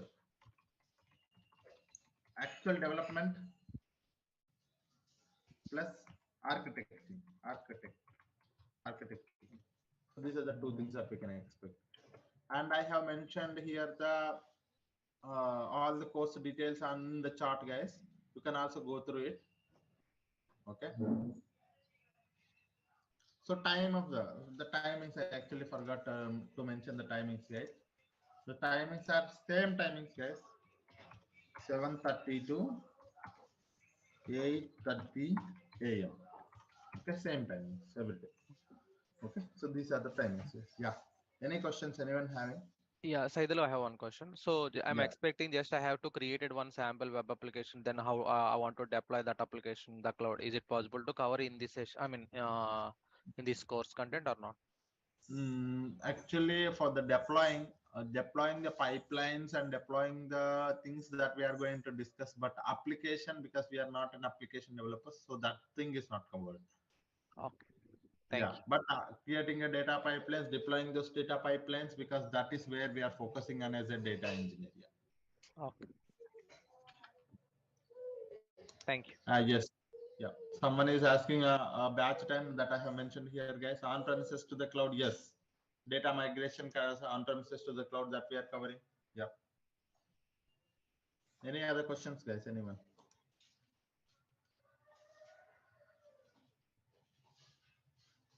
Speaker 1: actual development plus architecting. So these are the two things that we can expect. And I have mentioned here the all the course details on the chart, guys. You can also go through it. Okay, so time of the timings, I actually forgot to mention the timings, guys. The timings are same timings, guys. 7:30 to 8:30 a.m. Okay, same timings every day. Okay, so these are the timings. Yes. Yeah, any questions anyone having?
Speaker 2: Yeah, Saidhul, I have one question. So I'm
Speaker 1: Yeah.
Speaker 2: expecting just I have to create one sample web application. Then how I want to deploy that application in the cloud? Is it possible to cover in this session? I mean, in this course content or not?
Speaker 1: Actually, for the deploying the pipelines and deploying the things that we are going to discuss, but application, because we are not an application developer, so that thing is not covered.
Speaker 2: Okay, thank
Speaker 1: Yeah, but creating a data pipelines, deploying those data pipelines, because that is where we are focusing on as a data engineer. Yeah.
Speaker 2: you. Okay, thank you.
Speaker 1: Yes. Yeah. Someone is asking a batch time that I have mentioned here, guys. On premises to the cloud, yes. Data migration on premises to the cloud that we are covering. Yeah. Any other questions, guys? Anyone?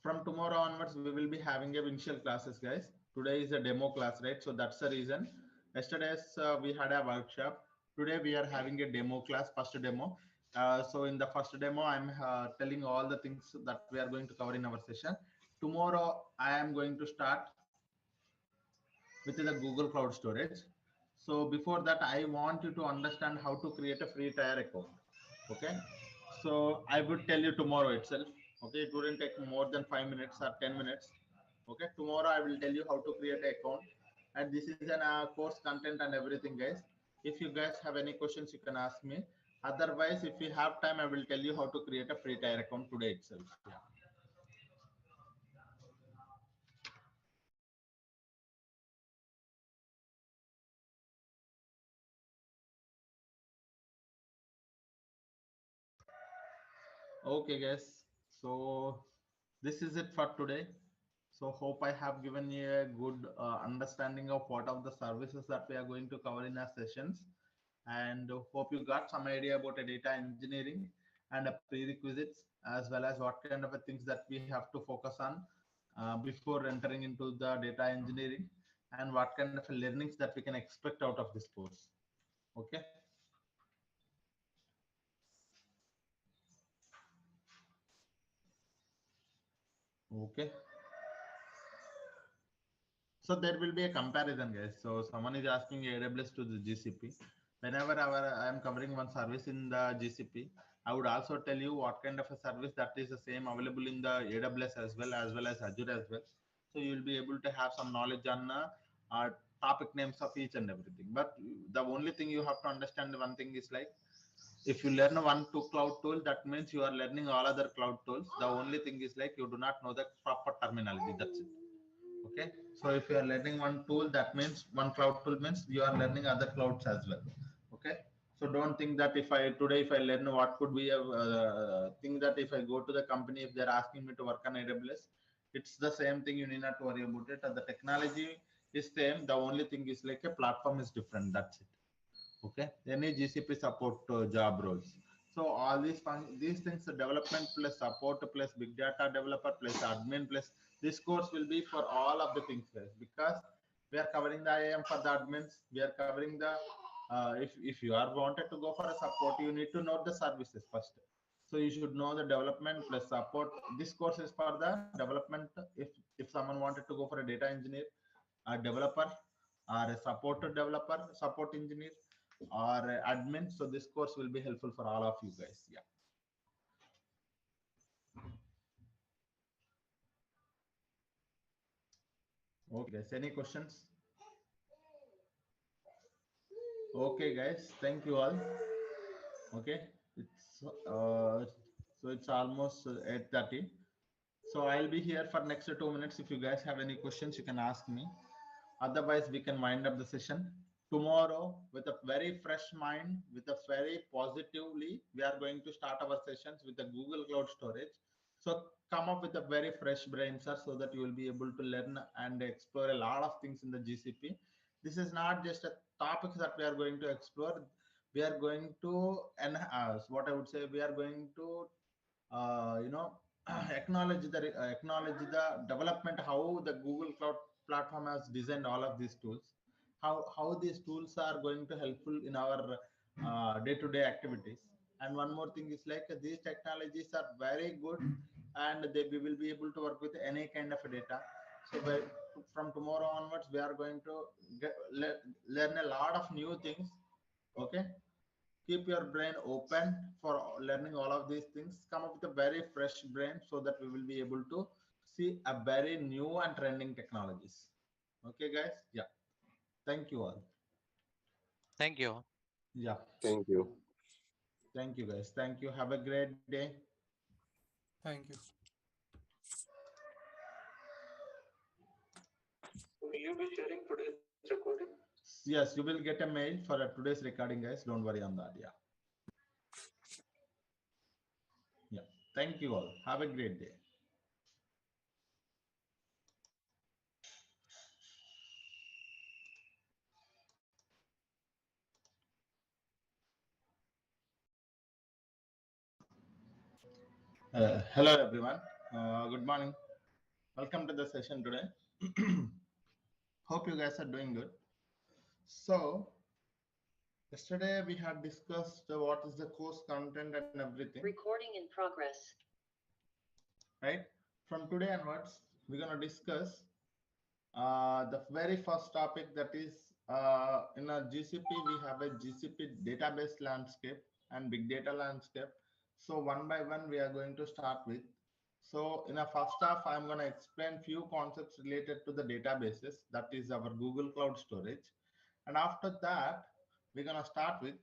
Speaker 1: From tomorrow onwards, we will be having a initial classes, guys. Today is a demo class, right? So that's the reason. Yesterday's we had a workshop. Today we are having a demo class, first demo. So in the first demo, I'm telling all the things that we are going to cover in our session. Tomorrow, I am going to start with the Google Cloud Storage. So before that, I want you to understand how to create a free tier account. Okay. So I would tell you tomorrow itself. Okay. It wouldn't take more than 5 minutes or 10 minutes. Okay. Tomorrow I will tell you how to create an account. And this is an course content and everything, guys. If you guys have any questions, you can ask me. Otherwise, if we have time, I will tell you how to create a free tier account today itself. Yeah. Okay, guys. So this is it for today. So hope I have given you a good understanding of what are the services that we are going to cover in our sessions, and hope you got some idea about a data engineering and a prerequisites, as well as what kind of a things that we have to focus on before entering into the data engineering, and what kind of learnings that we can expect out of this course. Okay. Okay. So there will be a comparison, guys. So someone is asking AWS to the GCP. Whenever I am covering one service in the GCP, I would also tell you what kind of a service that is the same available in the AWS as well as Azure as well. So you will be able to have some knowledge on topic names of each and everything. But the only thing you have to understand, one thing is like, if you learn one two cloud tool, that means you are learning all other cloud tools. The only thing is like you do not know the proper terminology. That's it. Okay, so if you are learning one tool, that means one cloud tool means you are learning other clouds as well. Okay, so don't think that if I today if I learn what could be a thing, that if I go to the company, if they're asking me to work on AWS, it's the same thing. You need not to worry about it. The technology is same. The only thing is like a platform is different. That's it. Okay, any GCP support job roles. So all these things, development plus support plus big data developer plus admin plus, this course will be for all of the things, guys, because we are covering the IAM for the admins. We are covering the if you are wanted to go for a support, you need to know the services first. So you should know the development plus support. This course is for the development. If someone wanted to go for a data engineer, a developer, or a support developer, support engineer, or a admin. So this course will be helpful for all of you guys. Yeah. Okay, guys. Any questions? Okay, guys. Thank you all. Okay, it's so it's almost 8:30. So I'll be here for next 2 minutes. If you guys have any questions, you can ask me. Otherwise, we can wind up the session. Tomorrow, with a very fresh mind, with a very positively, we are going to start our sessions with the Google Cloud Storage. So come up with a very fresh brain, sir, so that you will be able to learn and explore a lot of things in the GCP. This is not just a topic that we are going to explore. We are going to enhance, what I would say, we are going to you know acknowledge the development, how the Google Cloud platform has designed all of these tools, how these tools are going to helpful in our day-to-day activities. And one more thing is like these technologies are very good, and we will be able to work with any kind of data. So from tomorrow onwards, we are going to learn a lot of new things. Okay, keep your brain open for learning all of these things. Come up with a very fresh brain so that we will be able to see a very new and trending technologies. Okay, guys. Yeah. Thank you all.
Speaker 2: Thank you.
Speaker 1: Yeah.
Speaker 4: Thank you.
Speaker 1: Thank you, guys. Thank you. Have a great day.
Speaker 5: Thank you.
Speaker 6: Will you be sharing today's recording?
Speaker 1: Yes, you will get a mail for today's recording, guys. Don't worry on that. Yeah. Yeah. Thank you all. Have a great day. Hello, everyone. Good morning. Welcome to the session today. Hope you guys are doing good. So, yesterday we had discussed what is the course content and everything.
Speaker 6: Recording in progress.
Speaker 1: Right? From today onwards, we're going to discuss the very first topic, that is in a GCP, we have a GCP database landscape and big data landscape. So one by one, we are going to start with. So in a first half, I'm going to explain few concepts related to the databases, that is our Google Cloud Storage. And after that, we're going to start with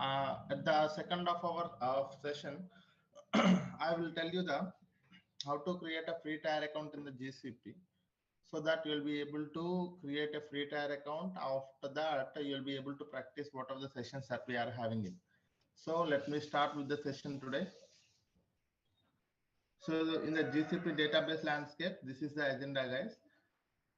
Speaker 1: at the second of our session, I will tell you the how to create a free tier account in the GCP, so that you'll be able to create a free tier account. After that, you'll be able to practice what are the sessions that we are having in. So let me start with the session today. So in the GCP database landscape, this is the agenda, guys.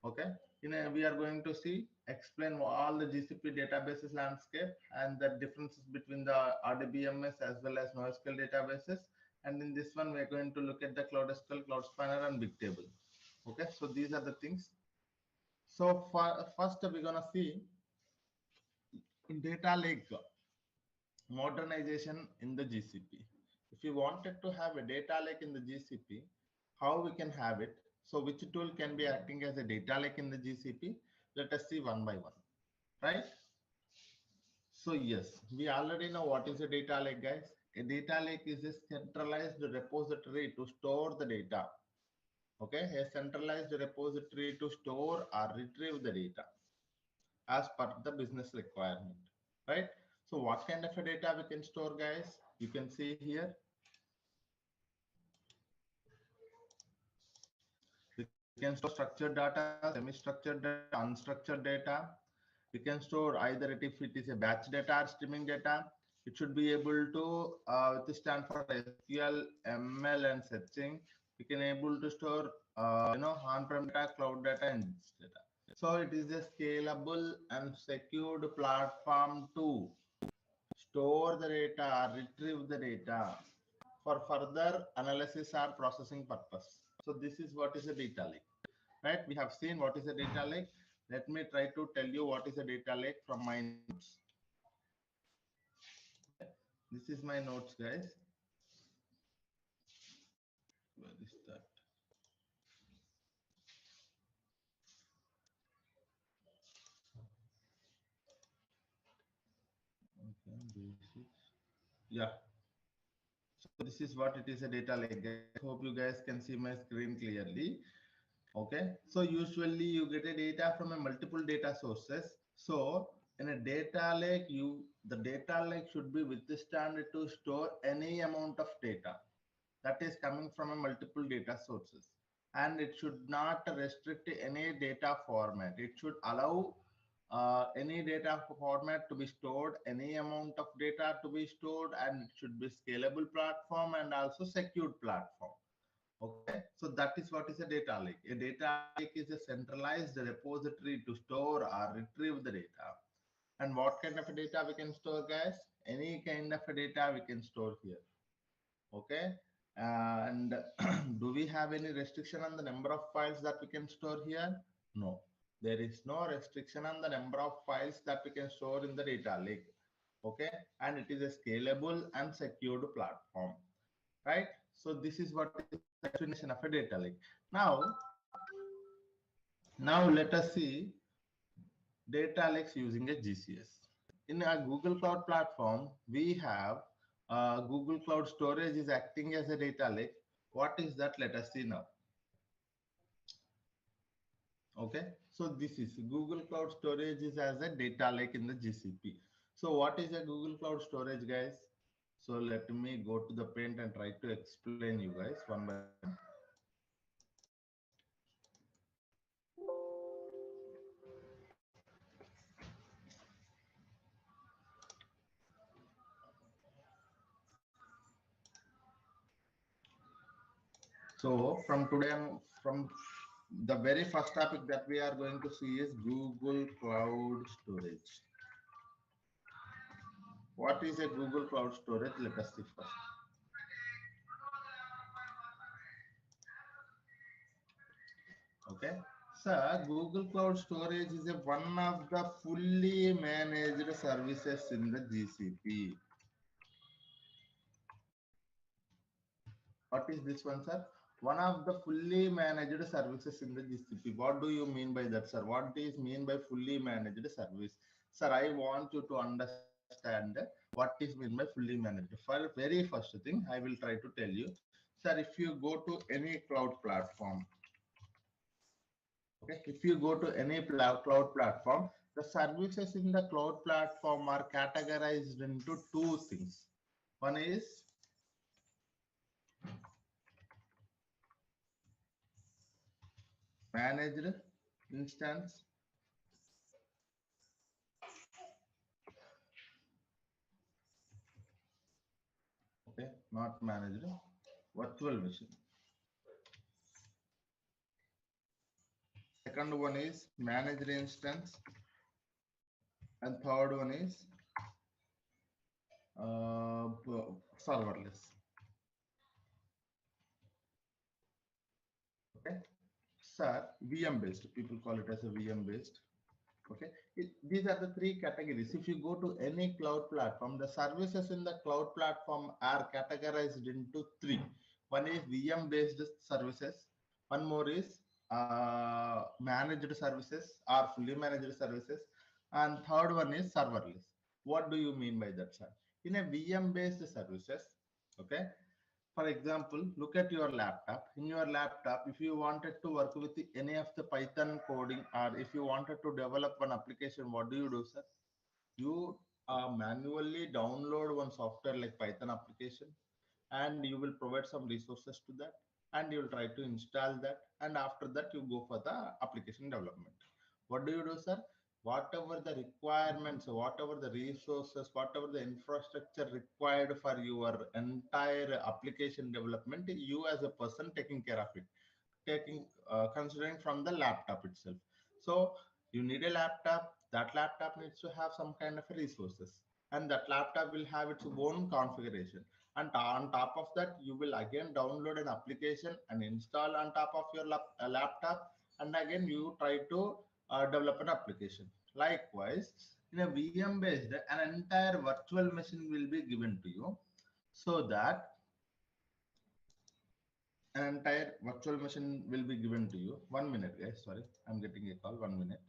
Speaker 1: Okay, we are going to see explain all the GCP databases landscape and the differences between the RDBMS as well as NoSQL databases. And in this one, we are going to look at the CloudSQL, Cloud Spanner, and Bigtable. Okay, so these are the things. So first, we're gonna see data lake modernization in the GCP. If you wanted to have a data lake in the GCP, how we can have it? So which tool can be acting as a data lake in the GCP? Let us see one by one, right? So yes, we already know what is a data lake, guys. A data lake is a centralized repository to store the data. Okay, a centralized repository to store or retrieve the data as per the business requirement, right? So what kind of a data we can store, guys? You can see here. We can store structured data, semi-structured data, unstructured data. We can store either if it is a batch data or streaming data. It should be able to stand for SQL, ML, and searching. We can able to store on-prem data, cloud data, and this data. So it is a scalable and secured platform to store the data, retrieve the data for further analysis or processing purpose. So this is what is a data lake, right? We have seen what is a data lake. Let me try to tell you what is a data lake from my notes. Okay. This is my notes, guys. Where is that? Yeah. So this is what it is, a data lake. I hope you guys can see my screen clearly. Okay. So usually you get a data from a multiple data sources. So in a data lake, the data lake should be withstand to store any amount of data that is coming from a multiple data sources, and it should not restrict any data format. It should allow any data format to be stored, any amount of data to be stored, and it should be scalable platform and also secured platform. Okay, so that is what is a data lake. A data lake is a centralized repository to store or retrieve the data. And what kind of data we can store, guys? Any kind of data we can store here. Okay, and do we have any restriction on the number of files that we can store here? No, there is no restriction on the number of files that we can store in the data lake. Okay, and it is a scalable and secured platform, right? So this is what is the definition of a data lake. Now let us see data lakes using a GCS. In a Google Cloud platform, we have Google Cloud Storage is acting as a data lake. What is that? Let us see now. Okay, so this is Google Cloud Storage is as a data lake in the GCP. So what is a Google Cloud Storage, guys? So let me go to the paint and try to explain you guys one by one. So from today, from the very first topic that we are going to see is Google Cloud Storage. What is a Google Cloud Storage? Let us see first. Okay, so Google Cloud Storage is one of the fully managed services in the GCP. What is this one, sir? One of the fully managed services in the GCP. What do you mean by that, sir? What is mean by fully managed service? Sir, I want you to understand what is mean by fully managed. For very first thing, I will try to tell you. Sir, if you go to any cloud platform, okay, if you go to any cloud platform, the services in the cloud platform are categorized into two things. One is managed instance, okay, not managed, virtual machine. Second one is managed instance, and third one is serverless. Okay, sir, VM based. People call it as a VM based. Okay, these are the three categories. If you go to any cloud platform, the services in the cloud platform are categorized into three. One is VM based services. One more is managed services or fully managed services, and third one is serverless. What do you mean by that, sir? In a VM based services, okay, for example, look at your laptop. In your laptop, if you wanted to work with any of the Python coding, or if you wanted to develop one application, what do you do, sir? You manually download one software like Python application, and you will provide some resources to that, and you will try to install that, and after that you go for the application development. What do you do, sir? Whatever the requirements, whatever the resources, whatever the infrastructure required for your entire application development, you as a person taking care of it, taking considering from the laptop itself. So you need a laptop. That laptop needs to have some kind of resources, and that laptop will have its own configuration. And on top of that, you will again download an application and install on top of your laptop, and again you try to develop an application. Likewise, in a VM based, an entire virtual machine will be given to you, so that an entire virtual machine will be given to you. 1 minute, guys. Sorry, I'm getting a call. 1 minute.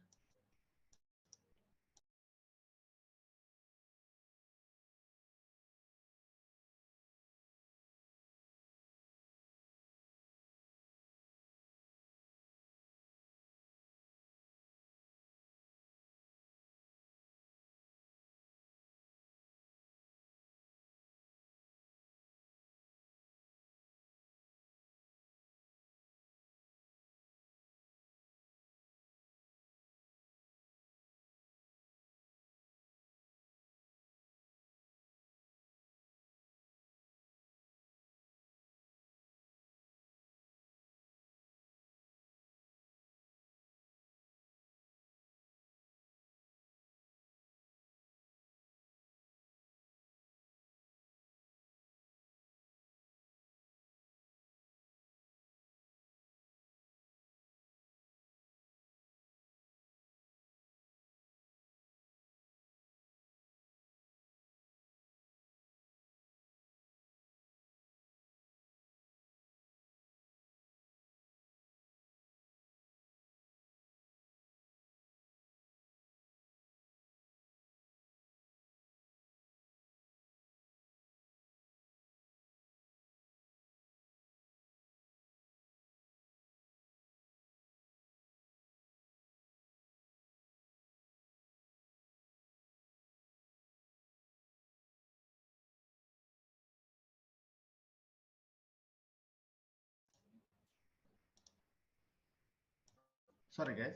Speaker 1: Sorry guys,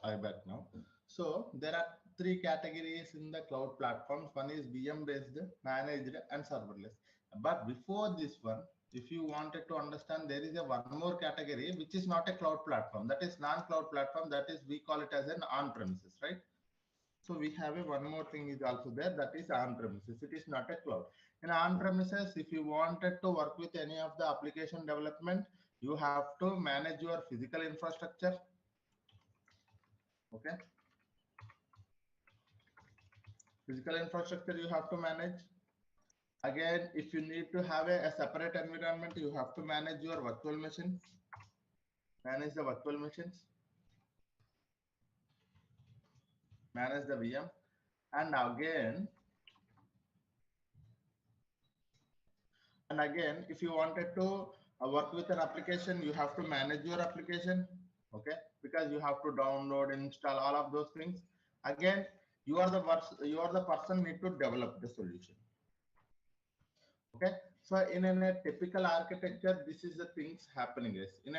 Speaker 1: I back now. So there are three categories in the cloud platforms. One is VM based, managed, and serverless. But before this one, if you wanted to understand, there is a one more category which is not a cloud platform. That is non-cloud platform. That is, we call it as an on-premises, right? So we have a one more thing is also there, that is on-premises. It is not a cloud. In on-premises, if you wanted to work with any of the application development, you have to manage your physical infrastructure. Okay. Physical infrastructure you have to manage. Again, if you need to have a separate environment, you have to manage your virtual machine. Manage the virtual machines. Manage the VM. And again, if you wanted to work with an application, you have to manage your application. Okay, because you have to download, install, all of those things. Again, you are the person need to develop the solution. Okay, so in a typical architecture, this is the things happening is in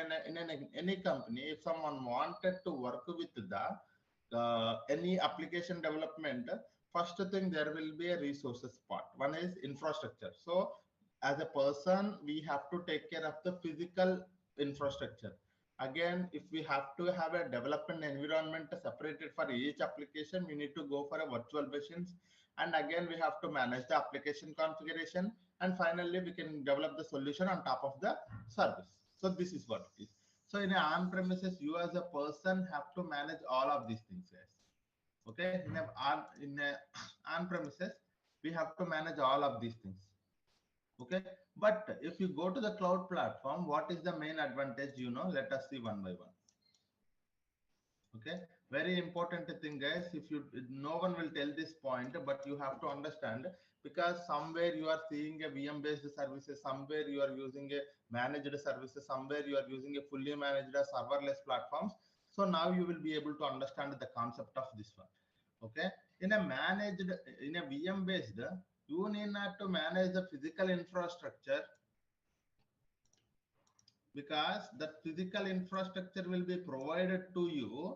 Speaker 1: any company. If someone wanted to work with the any application development, first thing there will be a resources part. One is infrastructure. So as a person, we have to take care of the physical infrastructure. Again, if we have to have a development environment separated for each application, we need to go for a virtual machines. And again, we have to manage the application configuration. And finally, we can develop the solution on top of the service. So this is what it is. So in on-premises, you as a person have to manage all of these things, guys. Okay, in on-premises, we have to manage all of these things. Okay, but if you go to the cloud platform, what is the main advantage? Let us see one by one. Okay, very important thing, guys. No one will tell this point, but you have to understand, because somewhere you are seeing a VM based services, somewhere you are using a managed services, somewhere you are using a fully managed serverless platforms. So now you will be able to understand the concept of this one. Okay, in a VM based, you need not to manage the physical infrastructure, because the physical infrastructure will be provided to you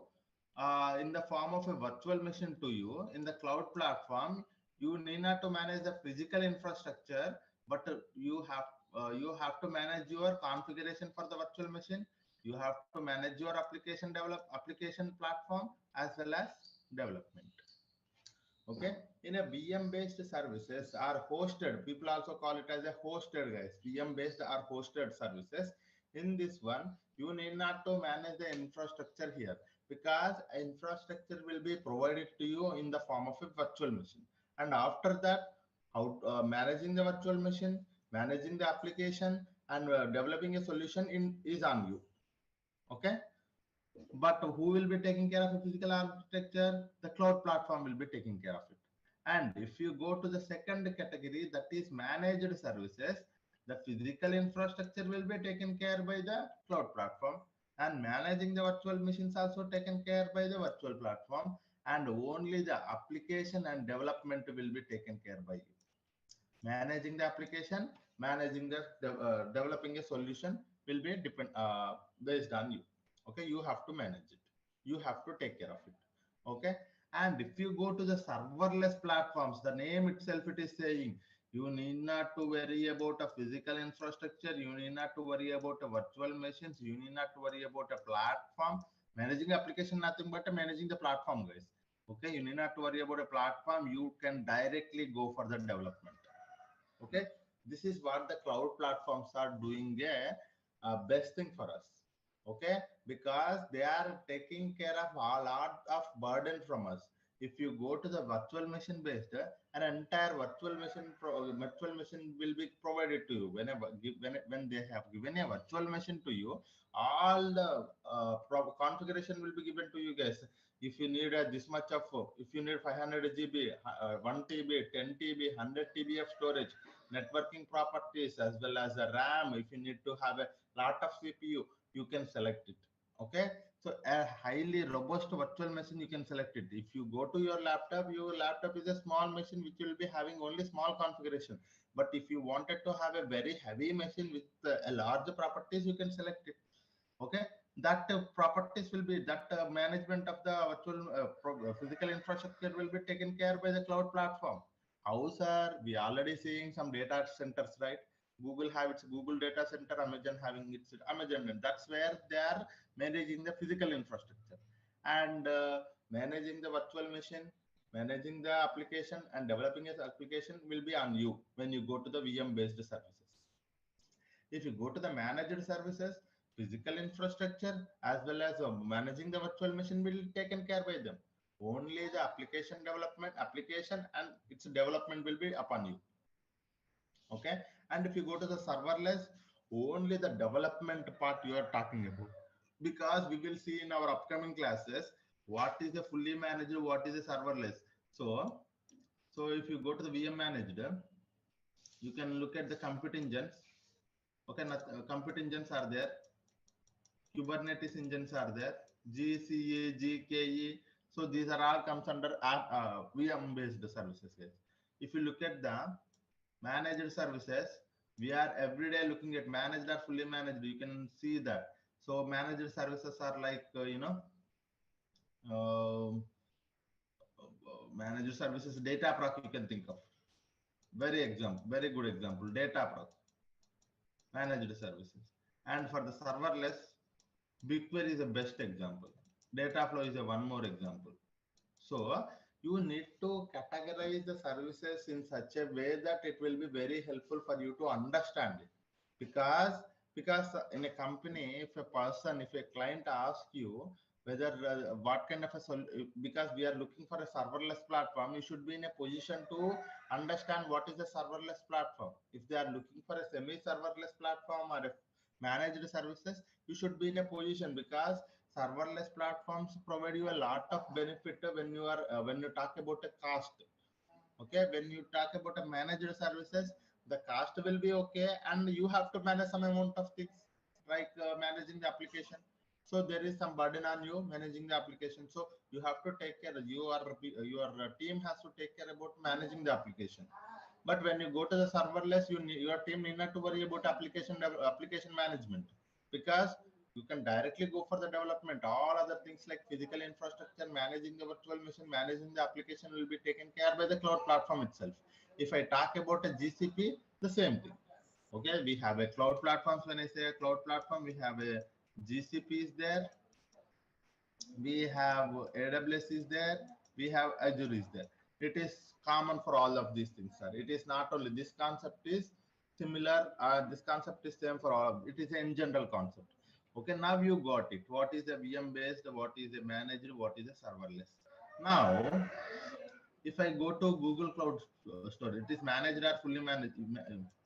Speaker 1: in the form of a virtual machine to you. In the cloud platform, you need not to manage the physical infrastructure, but you have to manage your configuration for the virtual machine. You have to manage your application platform as well as development. Okay, in a VM based services are hosted, people also call it as a hosted, guys. VM based are hosted services. In this one, you need not to manage the infrastructure here, because infrastructure will be provided to you in the form of a virtual machine. And after that, how managing the virtual machine, managing the application, and developing a solution is on you. Okay, but who will be taking care of the physical architecture? The cloud platform will be taking care of it. And if you go to the second category, that is managed services, the physical infrastructure will be taken care by the cloud platform, and managing the virtual machines also taken care by the virtual platform, and only the application and development will be taken care by you. Managing the application, managing the developing a solution will be based on you. Okay, you have to manage it, you have to take care of it. Okay, and if you go to the serverless platforms, the name itself it is saying, you need not to worry about a physical infrastructure, you need not to worry about a virtual machines, you need not to worry about a platform. Managing application, nothing but managing the platform, guys. Okay, you need not to worry about a platform, you can directly go for the development. Okay, this is what the cloud platforms are doing a best thing for us. Okay, because they are taking care of a lot of burden from us. If you go to the virtual machine based, an entire virtual machine will be provided to you. When they have given a virtual machine to you, all the configuration will be given to you, guys. If you need this much of, if you need 500 GB, 1 TB, 10 TB, 100 TB of storage, networking properties, as well as the RAM, if you need to have a lot of CPU, you can select it. Okay, so a highly robust virtual machine, you can select it. If you go to your laptop is a small machine which will be having only small configuration. But if you wanted to have a very heavy machine with a large properties, you can select it. Okay, that properties will be that management of the virtual physical infrastructure will be taken care by the cloud platform. How, sir? We already seeing some data centers, right? Google have its Google data center, Amazon having its Amazon, and that's where they are managing the physical infrastructure and managing the virtual machine, managing the application, and developing an application will be on you when you go to the VM based services. If you go to the managed services, physical infrastructure as well as managing the virtual machine will be taken care by them. Only the application development, application and its development will be upon you. Okay. And if you go to the serverless, only the development part you are talking about. Because we will see in our upcoming classes what is the fully managed, what is the serverless. So if you go to the VM managed, you can look at the compute engines. Okay, compute engines are there. Kubernetes engines are there. GCE, GKE. So these are all comes under VM based services. Guys. If you look at the managed services, we are every day looking at managed or fully managed. You can see that. So managed services are like um, managed services, data proc you can think of. Very good example, data proc, managed services. And for the serverless, BigQuery is the best example. Dataflow is a one more example. So you need to categorize the services in such a way that it will be very helpful for you to understand it. Because in a company, if a client asks you whether what kind of because we are looking for a serverless platform, you should be in a position to understand what is the serverless platform. If they are looking for a semi-serverless platform or a managed services, you should be in a position because serverless platforms provide you a lot of benefit when you talk about a cost. Okay, when you talk about a managed services, the cost will be okay, and you have to manage some amount of things like managing the application. So there is some burden on you managing the application. So you have to take care. Your team has to take care about managing the application. But when you go to the serverless, your team need not to worry about application management because you can directly go for the development. All other things like physical infrastructure, managing the virtual machine, managing the application will be taken care by the cloud platform itself. If I talk about a GCP, the same thing. Okay, we have a cloud platforms. When I say a cloud platform, we have a GCP is there, we have AWS is there, we have Azure is there. It is common for all of these things, sir. It is not only this concept is similar, this concept is same for all of it. Is in general concept. Okay, now you got it. What is a VM based, what is a managed, what is a serverless. Now, if I go to Google Cloud Storage, it is managed or fully managed.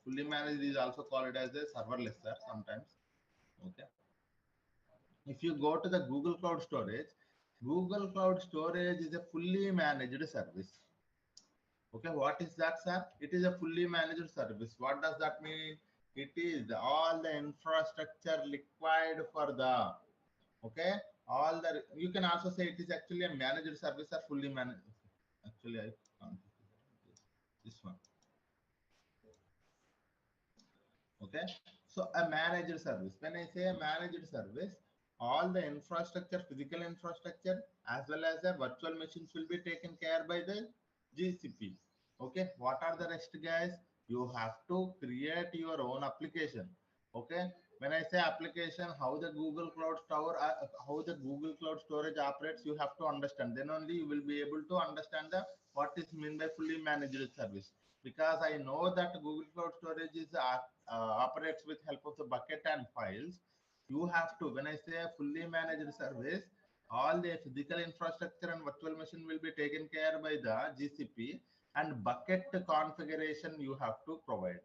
Speaker 1: Fully managed is also called as a serverless, sir, sometimes. Okay. If you go to the Google Cloud Storage is a fully managed service. Okay, what is that, sir? It is a fully managed service. What does that mean? It is all the infrastructure required for the, okay, all the, you can also say it is actually a managed service or fully managed. Actually, I can't. This one. Okay, so a managed service. When I say a managed service, all the infrastructure, physical infrastructure, as well as the virtual machines will be taken care by the GCP. Okay, what are the rest, guys? You have to create your own application. Okay, when I say application, how the Google Cloud Store, how the Google Cloud Storage operates, you have to understand. Then only you will be able to understand the what is meant by fully managed service. Because I know that Google Cloud Storage is operates with help of the bucket and files. You have to, when I say a fully managed service, all the physical infrastructure and virtual machine will be taken care by the GCP, and bucket configuration you have to provide.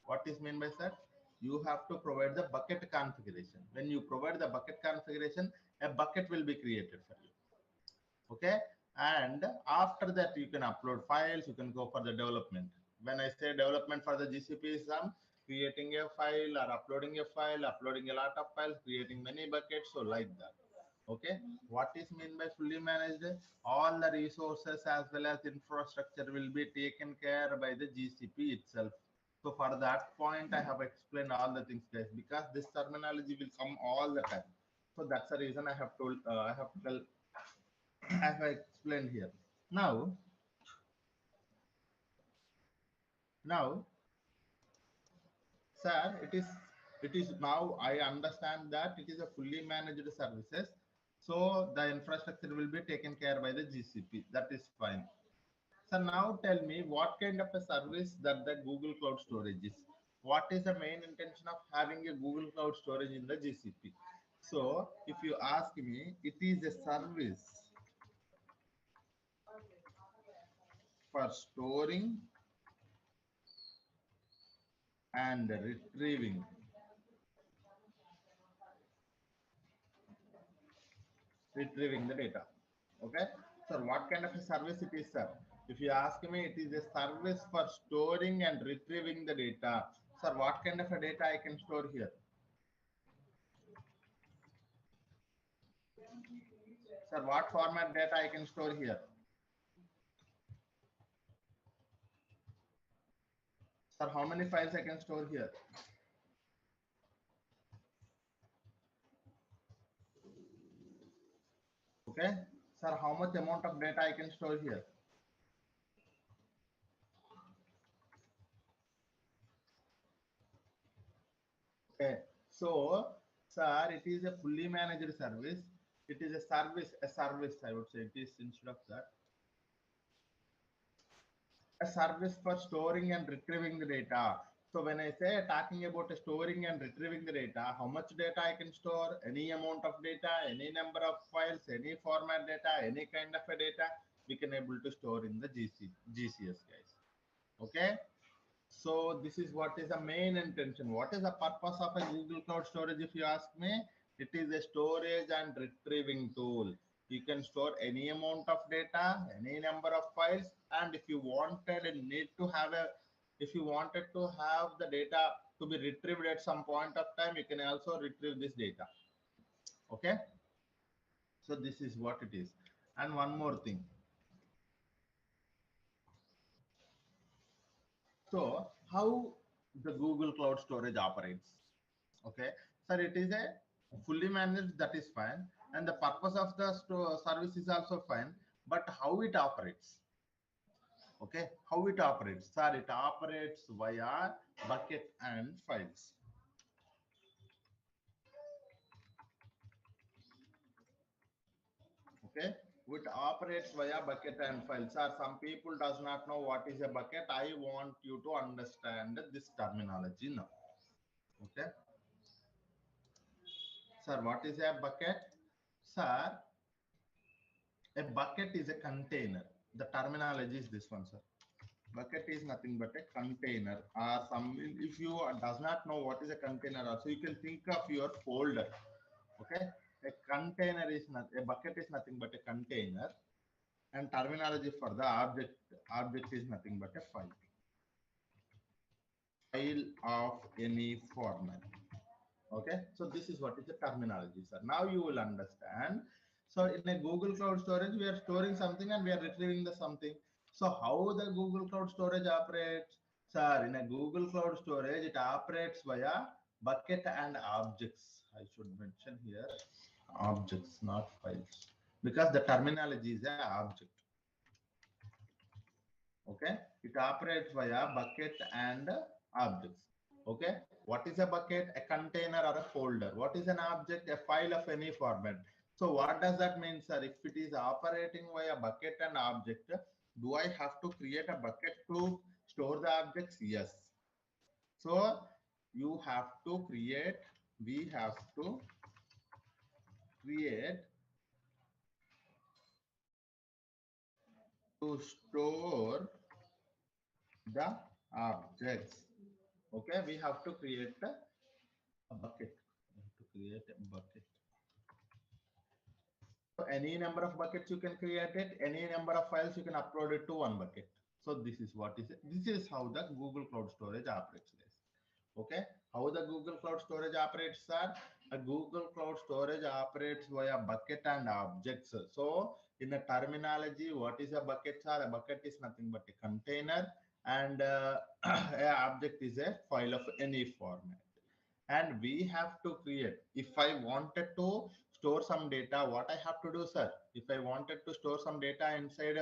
Speaker 1: What is meant by that? You have to provide the bucket configuration. When you provide the bucket configuration, a bucket will be created for you. Okay, and after that you can upload files, you can go for the development. When I say development for the GCP is creating a file or uploading a file, uploading a lot of files, creating many buckets, so like that. Okay, what is mean by fully managed? All the resources as well as infrastructure will be taken care by the GCP itself. So for that point I have explained all the things, guys, because this terminology will come all the time. So that's the reason I have told, I have to tell, I have explained here. Now, sir, it is now I understand that it is a fully managed services. So the infrastructure will be taken care by the GCP. That is fine. So now tell me what kind of a service that the Google Cloud Storage is. What is the main intention of having a Google Cloud Storage in the GCP? So if you ask me, it is a service for storing and retrieving the data. Okay. So what kind of a service it is, sir? If you ask me, it is a service for storing and retrieving the data. Sir, what kind of a data I can store here? Sir, what format data I can store here? Sir, how many files I can store here? Okay. Sir, how much amount of data I can store here? Okay. So, sir, it is a fully managed service. It is a service, I would say. It is instead of that, a service for storing and retrieving the data. So when I say talking about storing and retrieving the data, how much data I can store, any amount of data, any number of files, any format data, any kind of a data, we can able to store in the GCS, guys. Okay. So this is what is the main intention. What is the purpose of a Google Cloud Storage? If you ask me, it is a storage and retrieving tool. You can store any amount of data, any number of files, and if you wanted and need to have a, if you wanted to have the data to be retrieved at some point of time, you can also retrieve this data. Okay. So this is what it is. And one more thing. So how the Google Cloud Storage operates? Okay, sir, it is a fully managed, that is fine, and the purpose of the service is also fine, but how it operates? Okay, how it operates? Sir, it operates via bucket and files. Okay, it operates via bucket and files. Sir, some people does not know what is a bucket. I want you to understand this terminology now. Okay, sir, what is a bucket? Sir, a bucket is a container. The terminology is this one, sir. Bucket is nothing but a container, or some, if you does not know what is a container also, you can think of your folder. Okay, a container is not, a bucket is nothing but a container, and terminology for the object is nothing but a file of any format. Okay, so this is what is the terminology, sir. Now you will understand. So in a Google Cloud Storage, we are storing something and we are retrieving the something. So how the Google Cloud Storage operates? Sir, in a Google Cloud Storage, it operates via bucket and objects. I should mention here objects, not files, because the terminology is a object. Okay, it operates via bucket and objects. Okay, what is a bucket? A container or a folder. What is an object? A file of any format. So what does that mean, sir? If it is operating via bucket and object, do I have to create a bucket to store the objects? Yes. So you have to create, we have to create to store the objects. Okay, we have to create a bucket. We have to create a bucket. So any number of buckets you can create it, any number of files you can upload it to one bucket. So this is what is it. This is how the Google Cloud Storage operates, guys. Okay, how the Google Cloud Storage operates, sir? A Google Cloud Storage operates via bucket and objects. So in the terminology, what is a bucket, sir? A bucket is nothing but a container, and an object is a file of any format. and we have to create. If I wanted to store some data, what I have to do, sir? If I wanted to store some data inside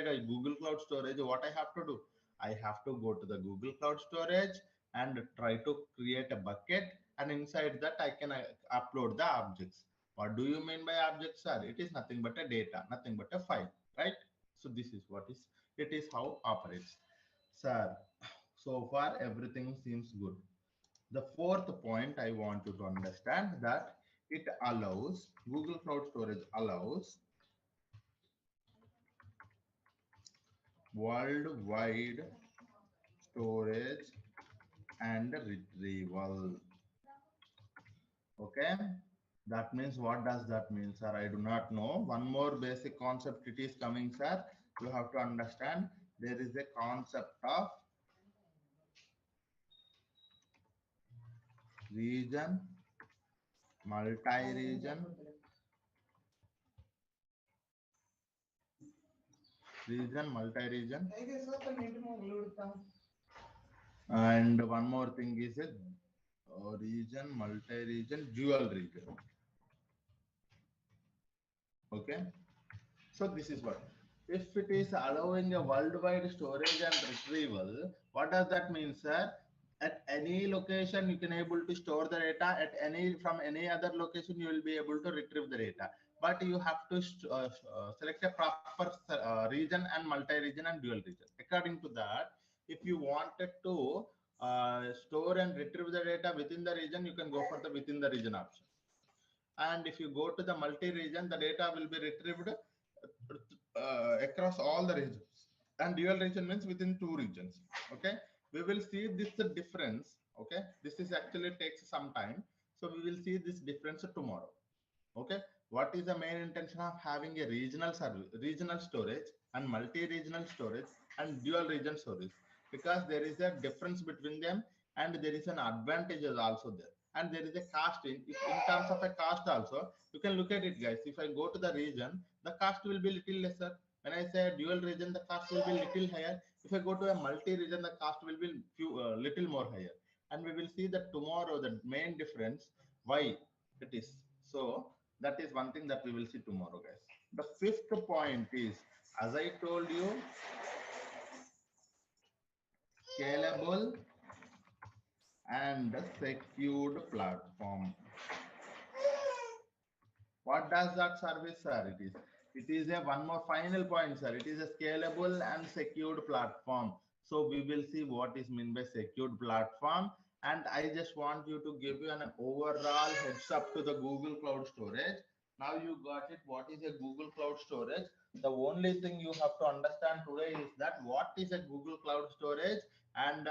Speaker 1: a Google Cloud Storage, what I have to do? I have to go to the Google Cloud Storage and try to create a bucket, and inside that I can upload the objects. What do you mean by objects, sir? It is nothing but a data, nothing but a file, right? So this is what is it is how operates, sir. So far everything seems good. The fourth point I want you to understand that it allows Google Cloud Storage allows worldwide storage and retrieval. Okay, that means, what does that mean, sir? I do not know. One more basic concept it is coming, sir. You have to understand there is a concept of region, multi-region, multi-region, and one more thing is a region, multi-region, dual region. Okay, so this is what, if it is allowing a worldwide storage and retrieval, what does that mean, sir? At any location you can able to store the data, at any from any other location you will be able to retrieve the data, but you have to select a proper region and multi-region and dual region. According to that, if you wanted to store and retrieve the data within the region, you can go for the within the region option. And if you go to the multi-region, the data will be retrieved across all the regions. And dual region means within two regions. Okay, we will see this difference. Okay, this is actually takes some time, so we will see this difference tomorrow. Okay, what is the main intention of having a regional service, regional storage and multi-regional storage and dual region storage? Because there is a difference between them, and there is an advantage also there, and there is a cost in terms of a cost also. You can look at it, guys. If I go to the region, the cost will be little lesser. When I say dual region, the cost will be little higher. If I go to a multi-region, the cost will be little more higher. And we will see that tomorrow the main difference why it is so. That is one thing that we will see tomorrow, guys. The fifth point is, as I told you, scalable and secured platform. What does that service, sir? It is a one more final point, sir. It is a scalable and secured platform. So we will see what is meant by secured platform. And I just want you to give you an overall heads up to the Google Cloud Storage. Now you got it. What is a Google Cloud Storage? The only thing you have to understand today is that what is a Google Cloud Storage, and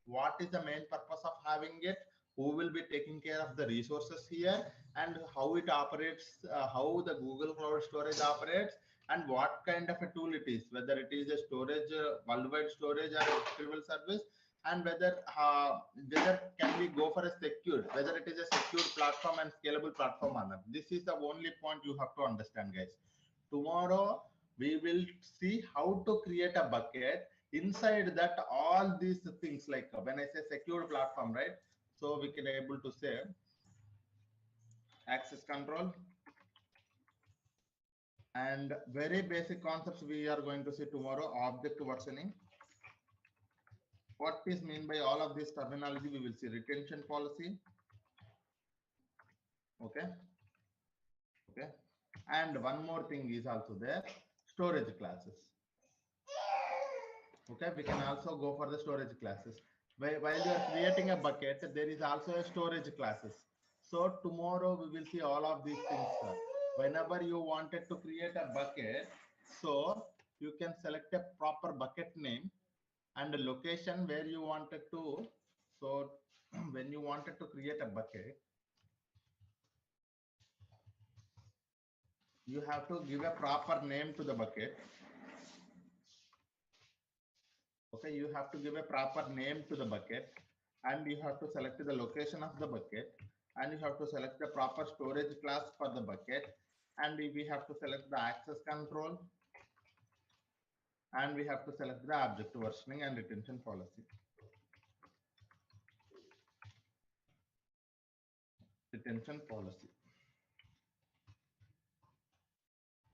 Speaker 1: what is the main purpose of having it, who will be taking care of the resources here, and how it operates, how the Google Cloud Storage operates, and what kind of a tool it is, whether it is a storage, worldwide storage or a retrieval service, and whether can we go for a secure, whether it is a secure platform and scalable platform or not. This is the only point you have to understand, guys. Tomorrow we will see how to create a bucket. Inside that, all these things, like when I say secure platform, right? So we can able to say access control, and very basic concepts we are going to see tomorrow. Object versioning. What is mean by all of this terminology? We will see retention policy. Okay. Okay. And one more thing is also there, storage classes. Okay, we can also go for the storage classes. While you are creating a bucket, there is also a storage classes. So tomorrow we will see all of these things, sir. Whenever you wanted to create a bucket, so you can select a proper bucket name and a location where you wanted to. So when you wanted to create a bucket, you have to give a proper name to the bucket. Okay, you have to give a proper name to the bucket, and you have to select the location of the bucket, and you have to select the proper storage class for the bucket, and we have to select the access control, and we have to select the object versioning and retention policy. retention policy.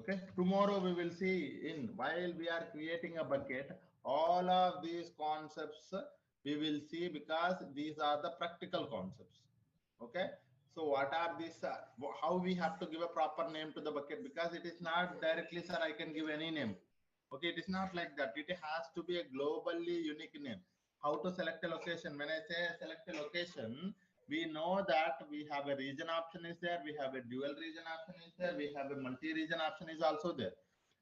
Speaker 1: Okay, tomorrow we will see in while we are creating a bucket, all of these concepts we will see because these are the practical concepts. Okay, so what are these? How we have to give a proper name to the bucket, because it is not directly, sir, I can give any name. Okay, it is not like that. It has to be a globally unique name. How to select a location? When I say select a location, we know that we have a region option is there, we have a dual region option is there, we have a multi-region option is also there.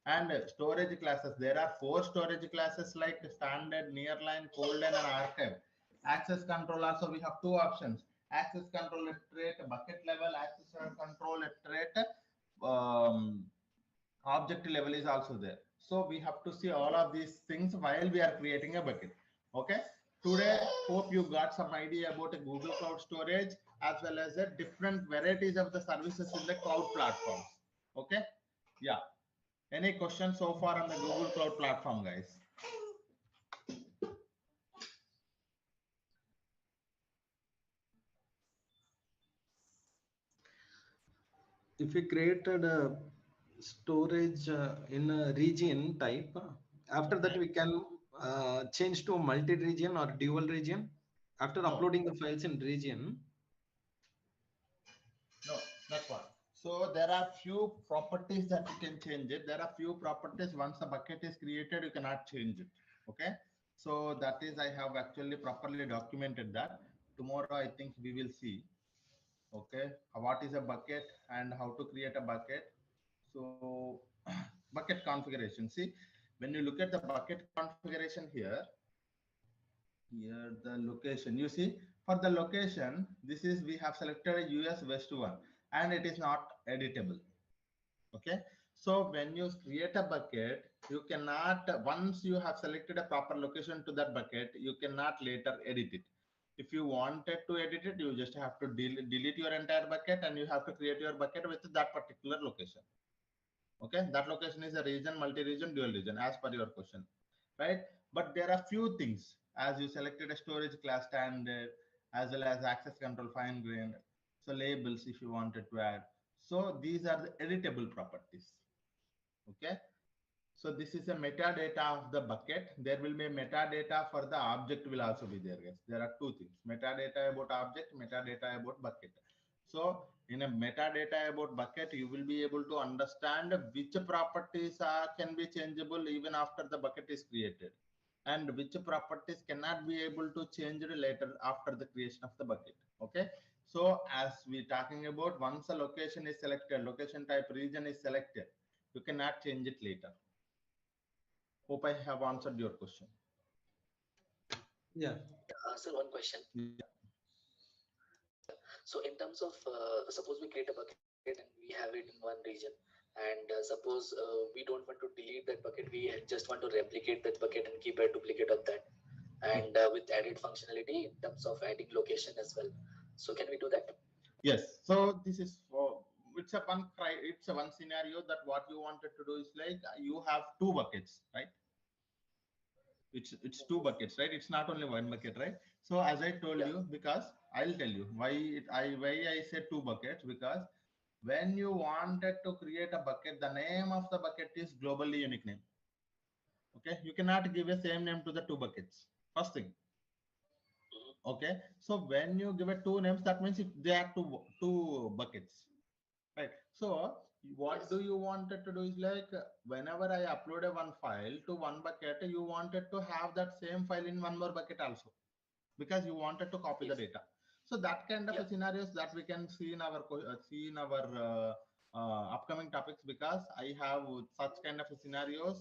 Speaker 1: And storage classes, there are 4 storage classes like standard, nearline, cold and archive. Access control also we have 2 options. Access control at rate bucket level, access control at rate object level is also there. So we have to see all of these things while we are creating a bucket. Okay, today hope you got some idea about a Google Cloud Storage as well as the different varieties of the services in the cloud platforms. Okay, yeah, any questions so far on the Google Cloud platform, guys?
Speaker 7: If we created a storage in a region type, after that we can change to multi-region or dual region after uploading the files in region.
Speaker 1: No, that's one. So there are few properties that you can change it. There are few properties once the bucket is created, you cannot change it. Okay. So that is, I have actually properly documented that. Tomorrow, I think we will see. Okay. What is a bucket and how to create a bucket. So bucket configuration. See, when you look at the bucket configuration here the location, you see for the location, this is we have selected a US West one and it is not editable. Okay, so when you create a bucket, you cannot, once you have selected a proper location to that bucket, you cannot later edit it. If you wanted to edit it, you just have to delete your entire bucket and you have to create your bucket with that particular location. Okay, that location is a region, multi-region, dual region as per your question, right? But there are few things, as you selected a storage class standard as well as access control fine grained, so labels if you wanted to add. So these are the editable properties. Okay, so this is a metadata of the bucket. There will be a metadata for the object will also be there, guys. There are 2 things: metadata about object, metadata about bucket. So in a metadata about bucket, you will be able to understand which properties can be changeable even after the bucket is created, and which properties cannot be able to change later after the creation of the bucket. Okay, so as we talking about, once a location is selected, location type region is selected, you cannot change it later. Hope I have answered your question.
Speaker 7: Yeah.
Speaker 6: Sir, one question.
Speaker 1: Yeah.
Speaker 6: So in terms of, suppose we create a bucket and we have it in one region, and suppose we don't want to delete that bucket, we just want to replicate that bucket and keep a duplicate of that, and with added functionality in terms of adding location as well. So can we do that?
Speaker 1: Yes. So this is for, it's a one scenario that what you wanted to do is like you have 2 buckets, right? It's 2 buckets, right? It's not only 1 bucket, right? So as I told you, because I'll tell you why I said 2 buckets, because when you wanted to create a bucket, the name of the bucket is globally unique name. Okay, you cannot give a same name to the 2 buckets. First thing. Okay, so when you give it 2 names, that means they are two buckets, right? So what do you wanted to do is like whenever I upload a one file to one bucket, you wanted to have that same file in one more bucket also, because you wanted to copy the data. So that kind of scenarios that we can see in our upcoming topics, because I have such kind of scenarios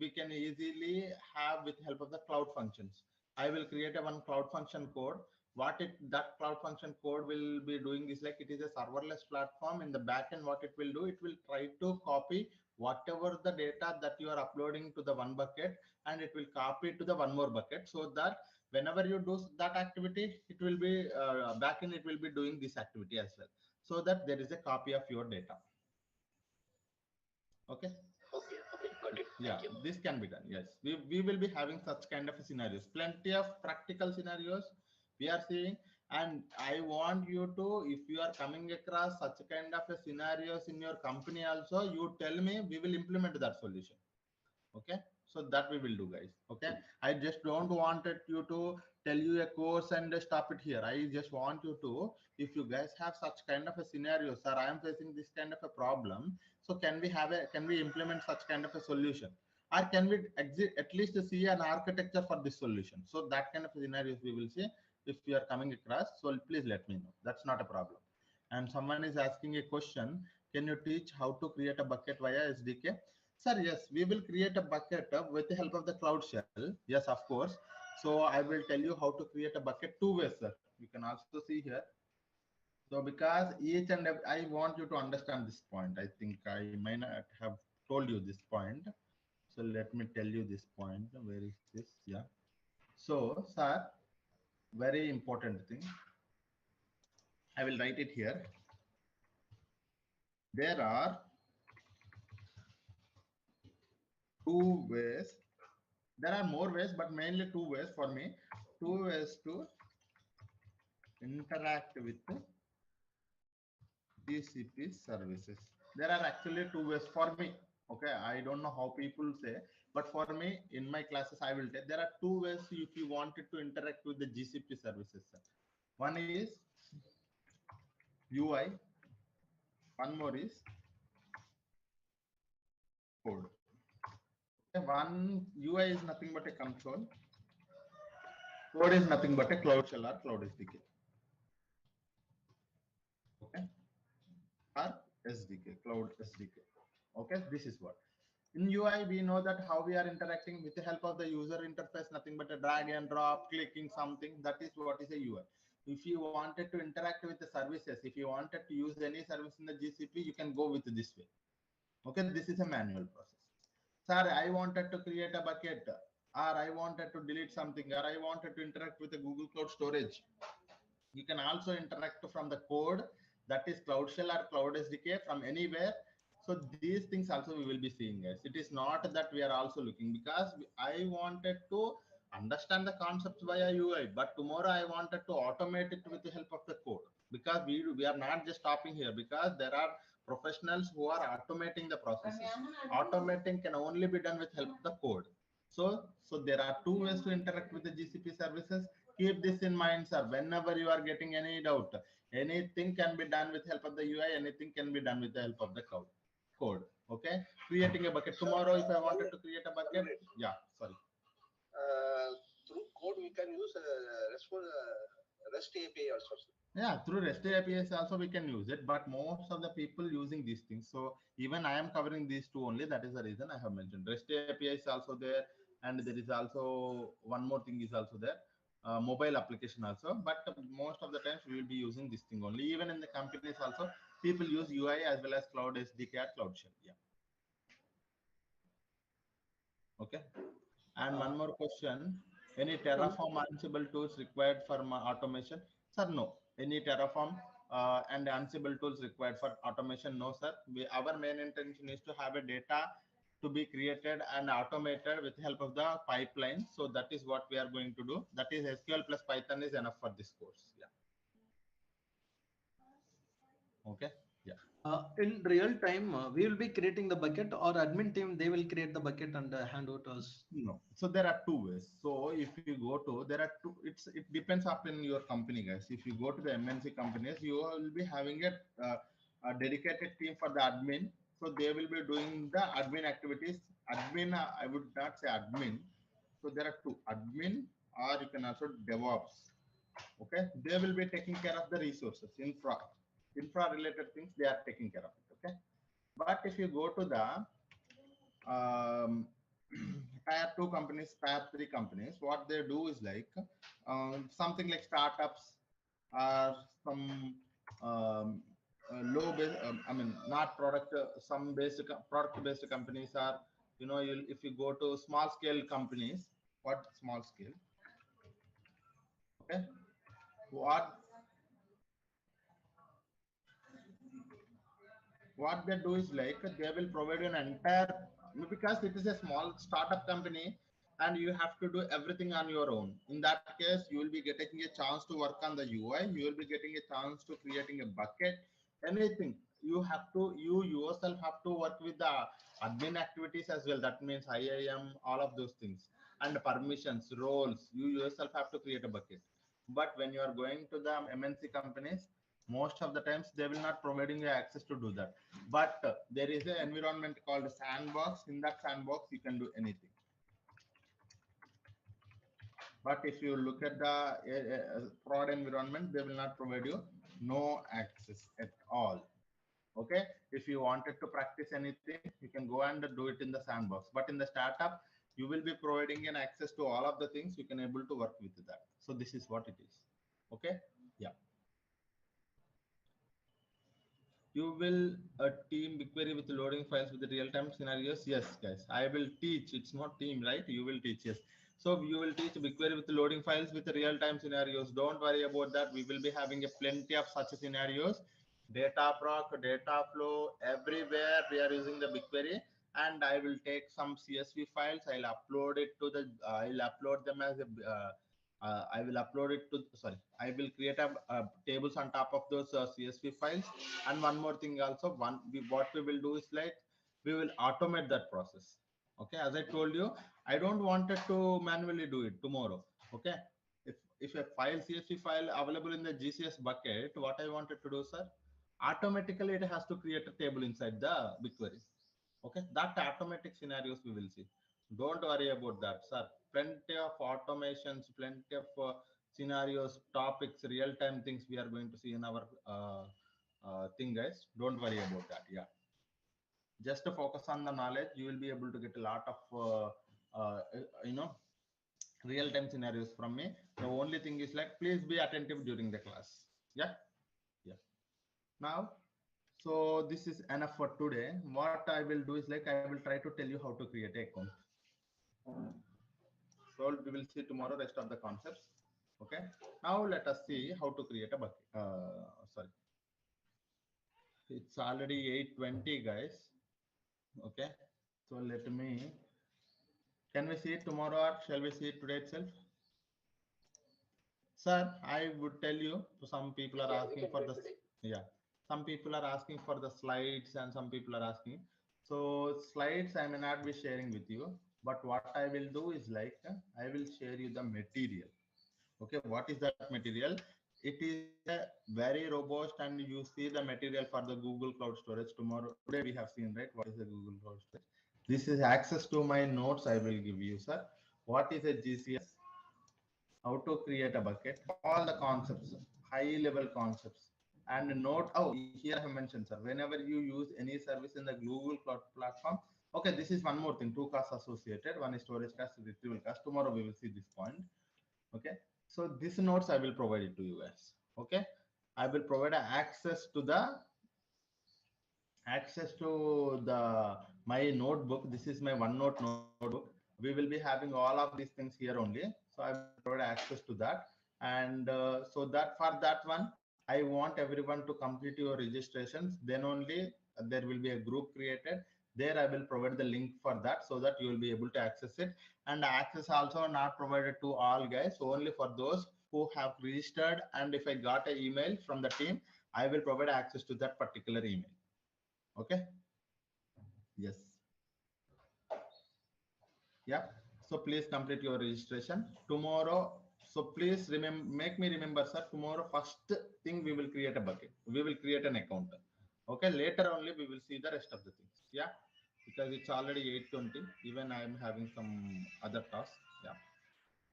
Speaker 1: we can easily have with help of the cloud functions. I will create a one cloud function code. That cloud function code will be doing is like, it is a serverless platform. In the backend, what it will do, it will try to copy whatever the data that you are uploading to the one bucket, and it will copy it to the one more bucket, so that whenever you do that activity, it will be backend, it will be doing this activity as well, so that there is a copy of your data. Okay.
Speaker 6: Okay, got it.
Speaker 1: Yeah,
Speaker 6: Thank you.
Speaker 1: this can be done. Yes, we will be having such kind of scenarios, plenty of practical scenarios we are seeing. And I want you to, if you are coming across such kind of a scenarios in your company also, you tell me, we will implement that solution. Okay, so that we will do, guys. Okay, I just don't wanted you to tell you a course and stop it here. I just want you to, if you guys have such kind of a scenario, sir, I am facing this kind of a problem, so can we implement such kind of a solution, or can we at least see an architecture for this solution? So that kind of scenarios we will see if you are coming across. So please let me know, that's not a problem. And someone is asking a question, can you teach how to create a bucket via SDK? Sir, yes, we will create a bucket with the help of the Cloud Shell. Yes, of course. So I will tell you how to create a bucket two ways, sir. You can also see here. So because each and every, I want you to understand this point. I think I might not have told you this point. So let me tell you this point. Where is this? Yeah. So, sir, very important thing. I will write it here. There are two ways. There are more ways, but mainly two ways for me. Two ways to interact with GCP services. There are actually two ways for me. Okay, I don't know how people say, but for me, in my classes, I will tell there are two ways if you wanted to interact with the GCP services. One is UI, one more is code. One UI is nothing but a control. Code is nothing but a Cloud Shell or Cloud SDK. Okay, or SDK, Cloud SDK. Okay, this is what. In UI, we know that how we are interacting with the help of the user interface, nothing but a drag and drop, clicking something. That is what is a UI. If you wanted to interact with the services, if you wanted to use any service in the GCP, you can go with this way. Okay, this is a manual process. Sir, I wanted to create a bucket, or I wanted to delete something, or I wanted to interact with the Google Cloud Storage. You can also interact from the code, that is Cloud Shell or Cloud SDK, from anywhere. So these things also we will be seeing, guys. It is not that we are also looking, because I wanted to understand the concepts via UI, but tomorrow I wanted to automate it with the help of the code, because we are not just stopping here, because there are professionals who are automating the processes. Automating can only be done with help of the code. So there are two ways to interact with the GCP services. Keep this in mind, sir. Whenever you are getting any doubt, anything can be done with help of the UI, anything can be done with the help of the code. Okay, creating a bucket. Tomorrow, if I wanted to create a bucket, yeah, sorry.
Speaker 8: Through code, we can use REST API also.
Speaker 1: Yeah, through REST APIs also we can use it, but most of the people using these things. So even I am covering these two only. That is the reason I have mentioned REST API is also there, and there is also one more thing is also there, mobile application also. But most of the times we will be using this thing only. Even in the companies also, people use UI as well as Cloud SDK or Cloud Shell. Yeah. Okay. And one more question: any Terraform Ansible tools required for automation? Sir, no. Any Terraform and Ansible tools required for automation? No, sir. Our main intention is to have a data to be created and automated with the help of the pipeline. So that is what we are going to do. That is SQL plus Python is enough for this course. Yeah. Okay. Yeah.
Speaker 7: In real time, we will be creating the bucket, or admin team, they will create the bucket and hand over to us.
Speaker 1: No. So there are two ways. So if you go to, there are two, it depends upon your company, guys. If you go to the MNC companies, you will be having a dedicated team for the admin. So they will be doing the admin activities. Admin, I would not say admin. So there are two, admin, or you can also DevOps. Okay. They will be taking care of the resources, infra related things, they are taking care of it. Okay. But if you go to the tier 2 companies, tier 3 companies, what they do is like something like startups or some low base, I mean, not product, some basic product based companies are, you know, if you go to small scale companies, what small scale? Okay. What they do is like they will provide an entire, because it is a small startup company, and you have to do everything on your own. In that case, you will be getting a chance to work on the UI. You will be getting a chance to creating a bucket, anything. You yourself have to work with the admin activities as well. That means IIM, all of those things, and permissions, roles. You yourself have to create a bucket. But when you are going to the MNC companies, most of the times they will not providing you access to do that. But there is an environment called sandbox. In that sandbox, you can do anything. But if you look at the prod environment, they will not provide you no access at all. Okay, if you wanted to practice anything, you can go and do it in the sandbox. But in the startup, you will be providing an access to all of the things. You can able to work with that. So this is what it is. Okay, yeah. You will team BigQuery with loading files with the real-time scenarios. Yes, guys, I will teach. It's not team, right? You will teach. Yes. So you will teach BigQuery with loading files with the real-time scenarios. Don't worry about that. We will be having a plenty of such scenarios. Data proc, data flow, everywhere we are using the BigQuery. And I will take some CSV files. I'll upload it to the. I'll upload them as a. I will upload it to. Sorry, I will create a tables on top of those CSV files. And one more thing also, what we will do is like we will automate that process. Okay, as I told you, I don't want it to manually do it tomorrow. Okay, if a file CSV file available in the GCS bucket, what I wanted to do, sir, automatically it has to create a table inside the BigQuery. Okay, that automatic scenarios we will see. Don't worry about that, sir. Plenty of automations, plenty of scenarios, topics, real-time things we are going to see in our thing, guys. Don't worry about that. Yeah, just to focus on the knowledge, you will be able to get a lot of you know, real-time scenarios from me. The only thing is like, please be attentive during the class. Yeah, yeah. Now, so this is enough for today. What I will do is like I will try to tell you how to create an account. So we will see tomorrow rest of the concepts. Okay. Now let us see how to create a bucket. Sorry, it's already 8:20, guys. Okay. So let me. Can we see it tomorrow or shall we see it today itself? Sir, I would tell you. Some people are asking for the. Yeah. Some people are asking for the slides and some people are asking. So slides I may not be sharing with you, but what I will do is like I will share you the material. Okay, what is that material? It is a very robust, and you see the material for the Google Cloud Storage tomorrow. Today we have seen, right? What is the Google Cloud Storage? This is access to my notes I will give you, sir. What is a GCS? How to create a bucket, all the concepts, high level concepts. And note, oh, here I have mentioned, sir, whenever you use any service in the Google Cloud platform. Okay, this is one more thing, two costs associated. One is storage cost, retrieval cost. Tomorrow we will see this point. Okay, so these notes I will provide it to you guys. Okay, I will provide access to the my notebook. This is my OneNote notebook. We will be having all of these things here only. So I will provide access to that. And so that for that one, I want everyone to complete your registrations. Then only there will be a group created. There I will provide the link for that so that you will be able to access it. And access also not provided to all, guys, only for those who have registered. And if I got an email from the team, I will provide access to that particular email. Okay. Yes. Yeah. So please complete your registration tomorrow. So please remember, make me remember, sir. Tomorrow, first thing we will create a bucket. We will create an account. Okay. Later only we will see the rest of the things. Yeah. Because it's already 8:20. Even I am having some other tasks. Yeah.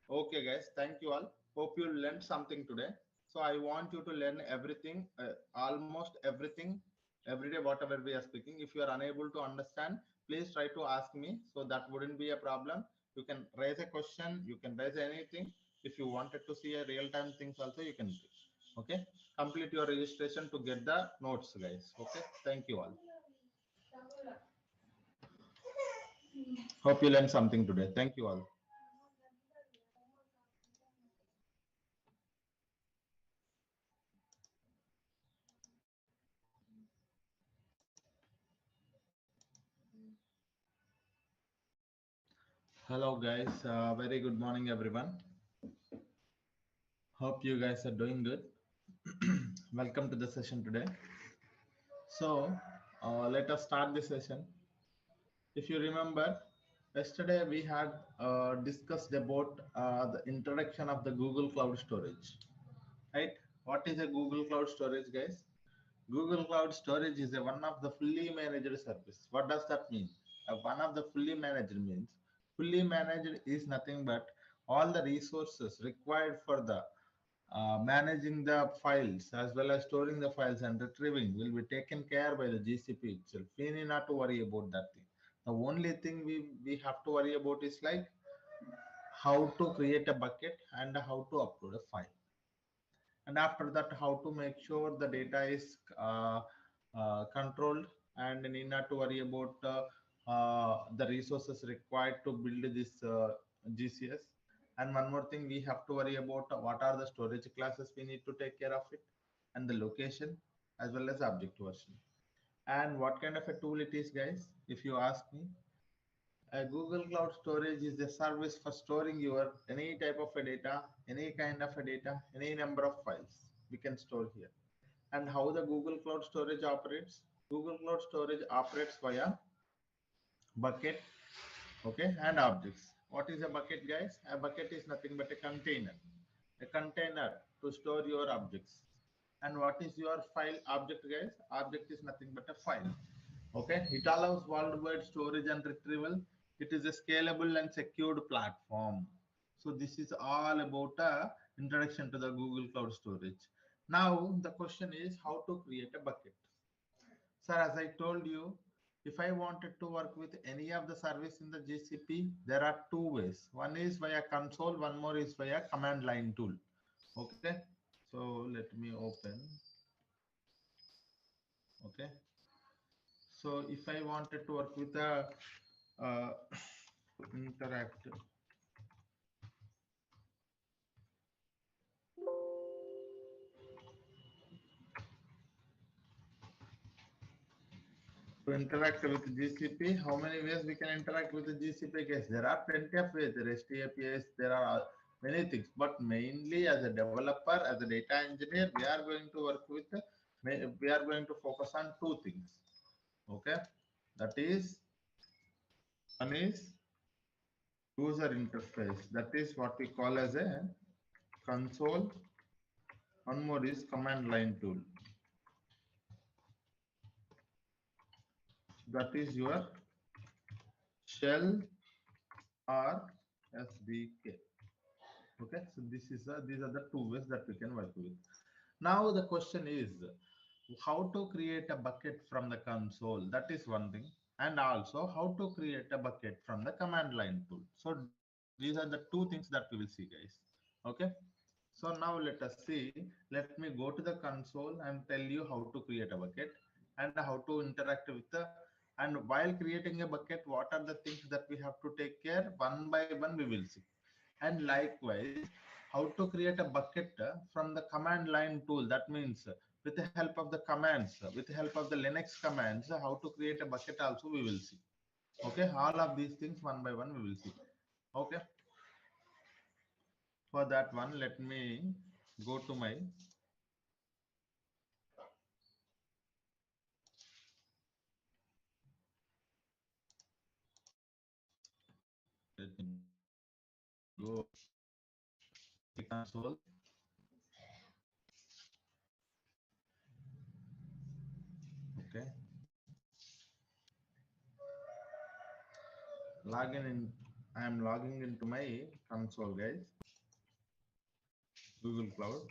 Speaker 1: Okay, guys. Thank you all. Hope you learned something today. So I want you to learn everything, almost everything, every day, whatever we are speaking. If you are unable to understand, please try to ask me. So that wouldn't be a problem. You can raise a question. You can raise anything. If you wanted to see a real-time things also, you can do. Okay. Complete your registration to get the notes, guys. Okay. Thank you all. Hope you learned something today. Thank you all. Hello, guys. Very good morning, everyone. Hope you guys are doing good. Welcome to the session today. So, let us start the session. If you remember, yesterday we had discussed about the introduction of the Google Cloud Storage, right? What is a Google Cloud Storage, guys? Google Cloud Storage is a one of the fully managed service. What does that mean? One of the fully managed means fully managed is nothing but all the resources required for the managing the files as well as storing the files and retrieving will be taken care by the GCP itself. We need not to worry about that thing. The only thing we have to worry about is like how to create a bucket and how to upload a file, and after that how to make sure the data is controlled, and need not to worry about the resources required to build this GCS. And one more thing we have to worry about, what are the storage classes we need to take care of it, and the location as well as object version. And what kind of a tool it is, guys, if you ask me, a Google Cloud Storage is a service for storing your any type of a data, any kind of a data, any number of files we can store here. And how the Google Cloud Storage operates? Google Cloud Storage operates via bucket, okay, and objects. What is a bucket, guys? A bucket is nothing but a container to store your objects. And what is your file object, guys? Object is nothing but a file. Okay, it allows worldwide storage and retrieval. It is a scalable and secured platform. So this is all about a introduction to the Google Cloud Storage. Now the question is how to create a bucket. Sir, as I told you, if I wanted to work with any of the service in the GCP, there are two ways. One is via console, one more is via command line tool. Okay, so let me open. Okay, so if I wanted to work with a uh, interact, to interact with GCP, how many ways we can interact with the GCP? Guys, there are plenty of ways. There is APIs, there are many things, but mainly as a developer, as a data engineer, we are going to work with, we are going to focus on two things. Okay, that is, one is user interface, that is what we call as a console. One more is command line tool, that is your shell or SDK. Okay, so this is these are the two ways that we can work with. Now the question is how to create a bucket from the console. That is one thing, and also how to create a bucket from the command line tool. So these are the two things that we will see, guys. Okay, so now let us see. Let me go to the console and tell you how to create a bucket and how to interact with the, and while creating a bucket, what are the things that we have to take care, one by one we will see. And likewise, how to create a bucket from the command line tool. That means with the help of the commands, with the help of the Linux commands, how to create a bucket also we will see. Okay, all of these things one by one we will see. Okay, for that one, let me go to my, let me go console. Okay, login in, I am logging into my console, guys, Google Cloud.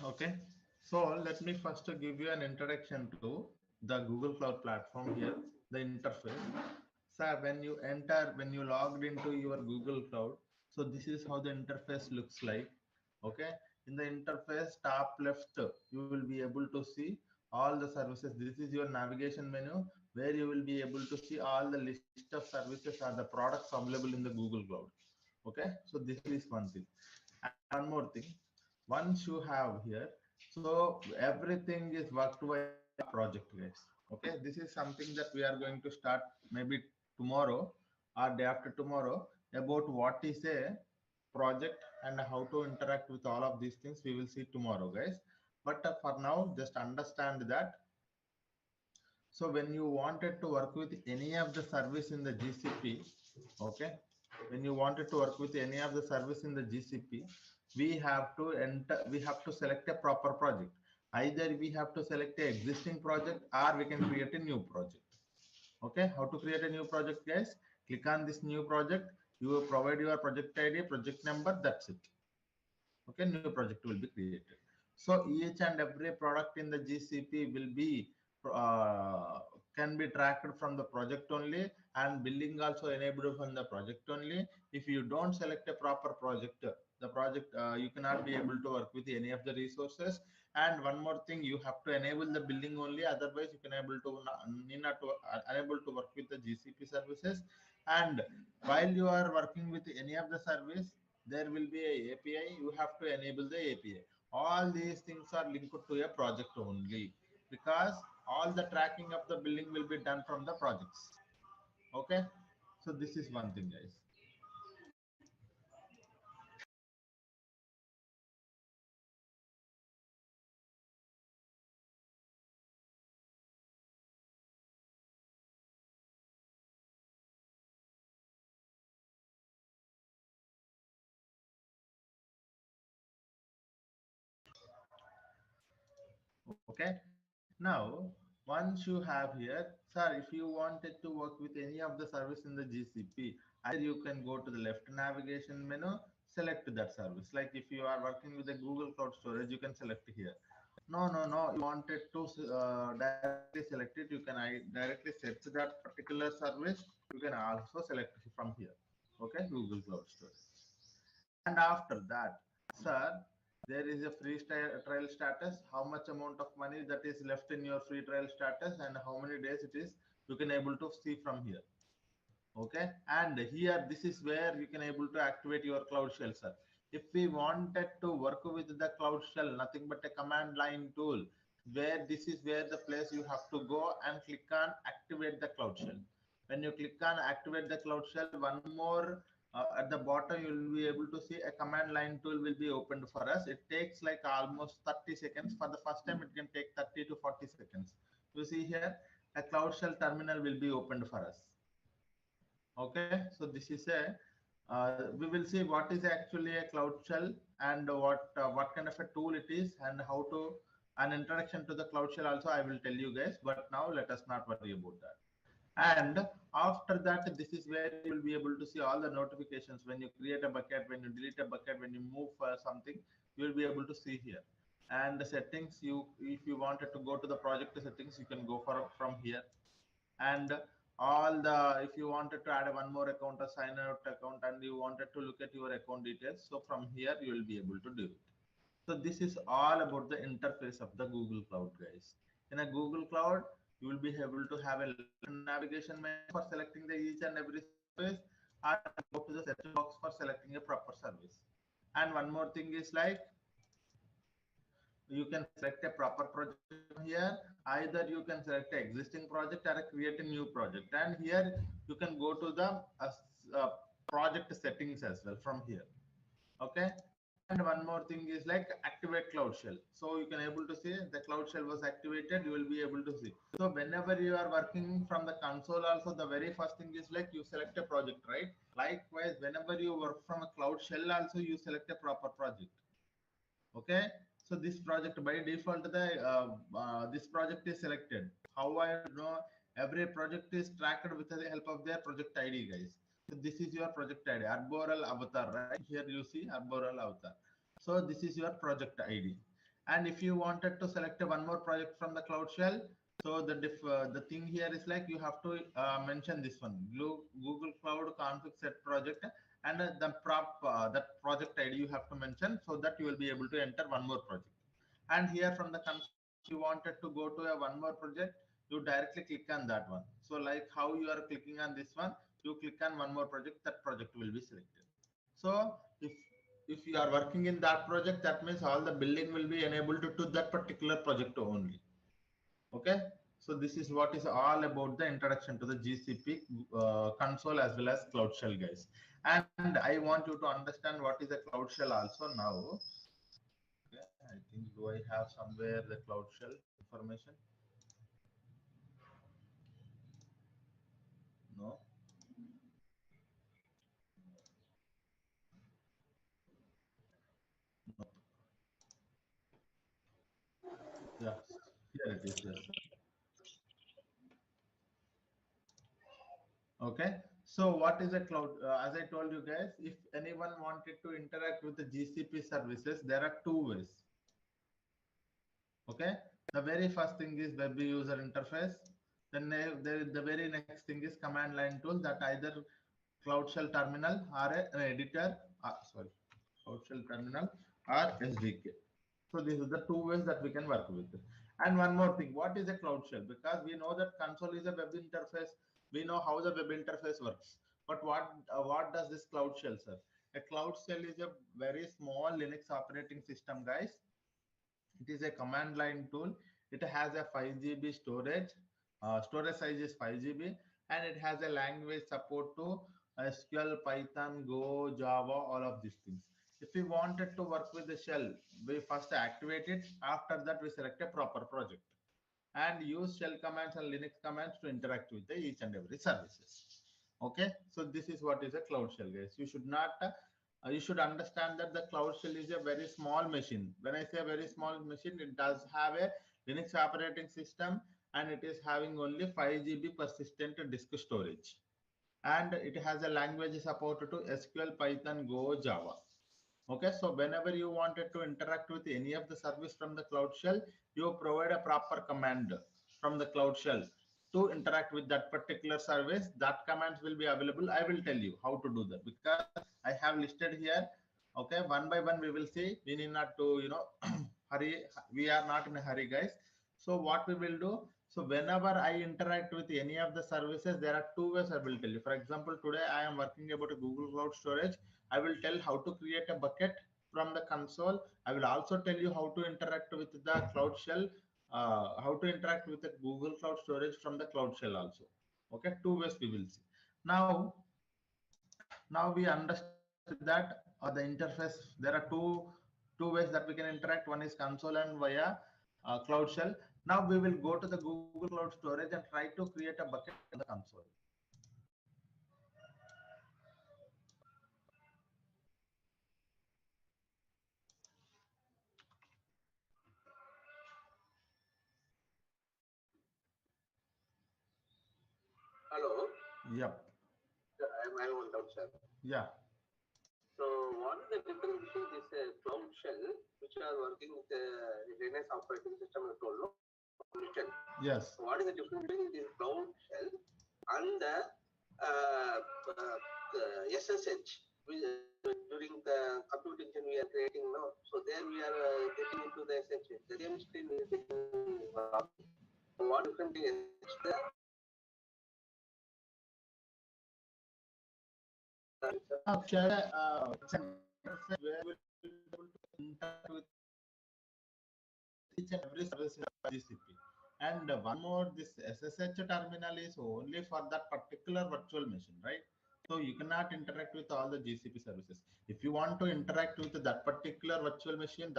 Speaker 1: Okay, so let me first give you an introduction to the Google Cloud platform here, the interface. So when you logged into your Google Cloud, so this is how the interface looks like. Okay, in the interface top left, you will be able to see all the services. This is your navigation menu. where you will be able to see all the list of services or the products available in the Google Cloud. Okay, so this is one thing. And one more thing, once you have here, so everything is worked by project, guys. Okay, this is something that we are going to start maybe tomorrow or day after tomorrow, about what is a project and how to interact with all of these things. We will see tomorrow, guys. But for now, just understand that. So when you wanted to work with any of the service in the GCP, okay, when you wanted to work with any of the service in the GCP, we have to enter, we have to select a proper project. Either we have to select a existing project or we can create a new project. Okay, how to create a new project, guys? Click on this new project. You will provide your project ID, project number, that's it. Okay, new project will be created. So each and every product in the GCP will be uh, can be tracked from the project only, and billing also enabled from the project only. If you don't select a proper project, the project you cannot be able to work with any of the resources. And one more thing, you have to enable the billing only, otherwise you can able to need not to, unable to work with the GCP services. And while you are working with any of the service, there will be a API. You have to enable the API. All these things are linked to a project only, because all the tracking of the billing will be done from the projects. Okay, so this is one thing, guys. Okay, now once you have here, sir, if you wanted to work with any of the service in the GCP, either you can go to the left navigation menu, select that service. Like if you are working with the Google Cloud Storage, you can select here. No, you wanted to directly select it, you can directly set that particular service. You can also select from here. Okay, Google Cloud Storage. And after that, sir, there is a free trial status, how much amount of money that is left in your free trial status and how many days it is, you can able to see from here. Okay, and here this is where you can able to activate your Cloud Shell, sir. If we wanted to work with the Cloud Shell, nothing but a command line tool, where this is where the place you have to go and click on activate the Cloud Shell. When you click on activate the Cloud Shell, one more at the bottom you will be able to see a command line tool will be opened for us. It takes like almost 30 seconds. For the first time it can take 30 to 40 seconds. You see here a Cloud Shell terminal will be opened for us. Okay, so this is a we will see what is actually a Cloud Shell and what kind of a tool it is and how to an introduction to the Cloud Shell also I will tell you guys, but now let us not worry about that. And after that, this is where you will be able to see all the notifications when you create a bucket, when you delete a bucket, when you move something, you will be able to see here. And the settings, you if you wanted to go to the project settings, you can go for from here. And all the if you wanted to add one more account, a sign out account, and you wanted to look at your account details, so from here you will be able to do it. So this is all about the interface of the Google Cloud, guys. In a Google Cloud, you will be able to have a navigation menu for selecting the each and every service, or go to the search box for selecting a proper service. And one more thing is like you can select a proper project from here. Either you can select an existing project or create a new project. And here you can go to the project settings as well from here. Okay, and one more thing is like activate Cloud Shell. So you can able to see the Cloud Shell was activated, you will be able to see. So whenever you are working from the console also, the very first thing is like you select a project, right? Likewise, whenever you work from a Cloud Shell also, you select a proper project. Okay, so this project by default the this project is selected. How I know? Every project is tracked with the help of their project ID, guys. So this is your project ID, arboreal avatar, right here you see arboreal avatar. So this is your project ID. And if you wanted to select one more project from the Cloud Shell, so the thing here is like you have to mention this one, Google Cloud config set project, and that project ID you have to mention, so that you will be able to enter one more project. And here from the console, if you wanted to go to a one more project, you directly click on that one. So like how you are clicking on this one, you click on one more project, that project will be selected. So if you are working in that project, that means all the billing will be enabled to that particular project only. Okay, so this is what is all about the introduction to the GCP console as well as Cloud Shell, guys. And I want you to understand what is a Cloud Shell also now. Okay, I think, do I have somewhere the Cloud Shell information? No. No. Yeah, here it is. Yes. Okay, so what is a cloud? As I told you guys, if anyone wanted to interact with the GCP services, there are two ways. Okay, the very first thing is web user interface. Then the very next thing is command line tool, that either Cloud Shell terminal or an editor, Cloud Shell terminal or SDK. So these are the two ways that we can work with. And one more thing, what is a Cloud Shell? Because we know that console is a web interface, we know how the web interface works. But what does this Cloud Shell, sir? A Cloud Shell is a very small Linux operating system, guys. It is a command line tool. It has a 5 GB storage. Storage size is 5 GB, and it has a language support to SQL, Python, Go, Java, all of these things. If we wanted to work with the shell, we first activate it. After that, we select a proper project and use shell commands and Linux commands to interact with the each and every services. Okay, so this is what is a Cloud Shell, guys. You should not you should understand that the Cloud Shell is a very small machine. When I say a very small machine, it does have a Linux operating system, and it is having only 5 GB persistent disk storage, and it has a language support to SQL, Python, Go, Java. Okay, so whenever you wanted to interact with any of the service from the Cloud Shell, you provide a proper command from the Cloud Shell to interact with that particular service. That commands will be available. I will tell you how to do that because I have listed here. Okay, one by one we will see. We need not to, hurry. We are not in a hurry, guys. So what we will do? So whenever I interact with any of the services, there are two ways I will tell you. For example, today I am working about a Google Cloud Storage. I will tell how to create a bucket from the console. I will also tell you how to interact with the Cloud Shell, how to interact with the Google Cloud Storage from the Cloud Shell also. Okay, two ways we will see. Now we understood that the interface, there are two ways that we can interact. One is console and via Cloud Shell. Now we will go to the Google Cloud Storage and try to create a bucket in the console.
Speaker 8: Hello.
Speaker 1: Yep.
Speaker 8: I am on doubt, sir.
Speaker 1: Yeah.
Speaker 8: So what is the difference between this Cloud Shell, which are working with the Linux operating system, you told, no?
Speaker 1: Yes.
Speaker 8: So what is the difference between this Cloud Shell and the SSH? During the computer engine we are creating now, so there we are getting into the SSH. The same screen is getting what different thing is there?
Speaker 1: Share interface where we will be able to interact with each and every service in GCP. And one more, this SSH terminal is only for that particular virtual machine, right? So you cannot interact with all the GCP services. If you want to interact with that particular virtual machine,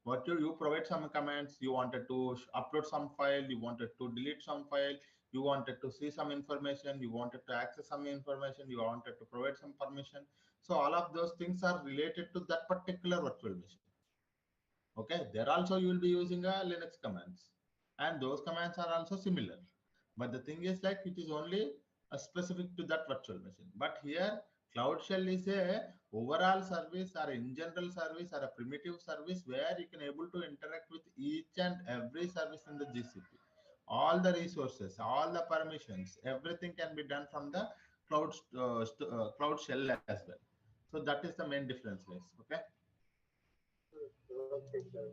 Speaker 1: what you provide some commands. You wanted to upload some file, you wanted to delete some file, you wanted to see some information, you wanted to access some information, you wanted to provide some permission. So all of those things are related to that particular virtual machine. Okay, there also you will be using a Linux commands, and those commands are also similar. But the thing is, like, it is only specific to that virtual machine. But here, Cloud Shell is a overall service or in general service or a primitive service where you can able to interact with each and every service in the GCP. All the resources, all the permissions, everything can be done from the Cloud Shell as well. So that is the main difference, guys. Okay.
Speaker 8: Okay, sir.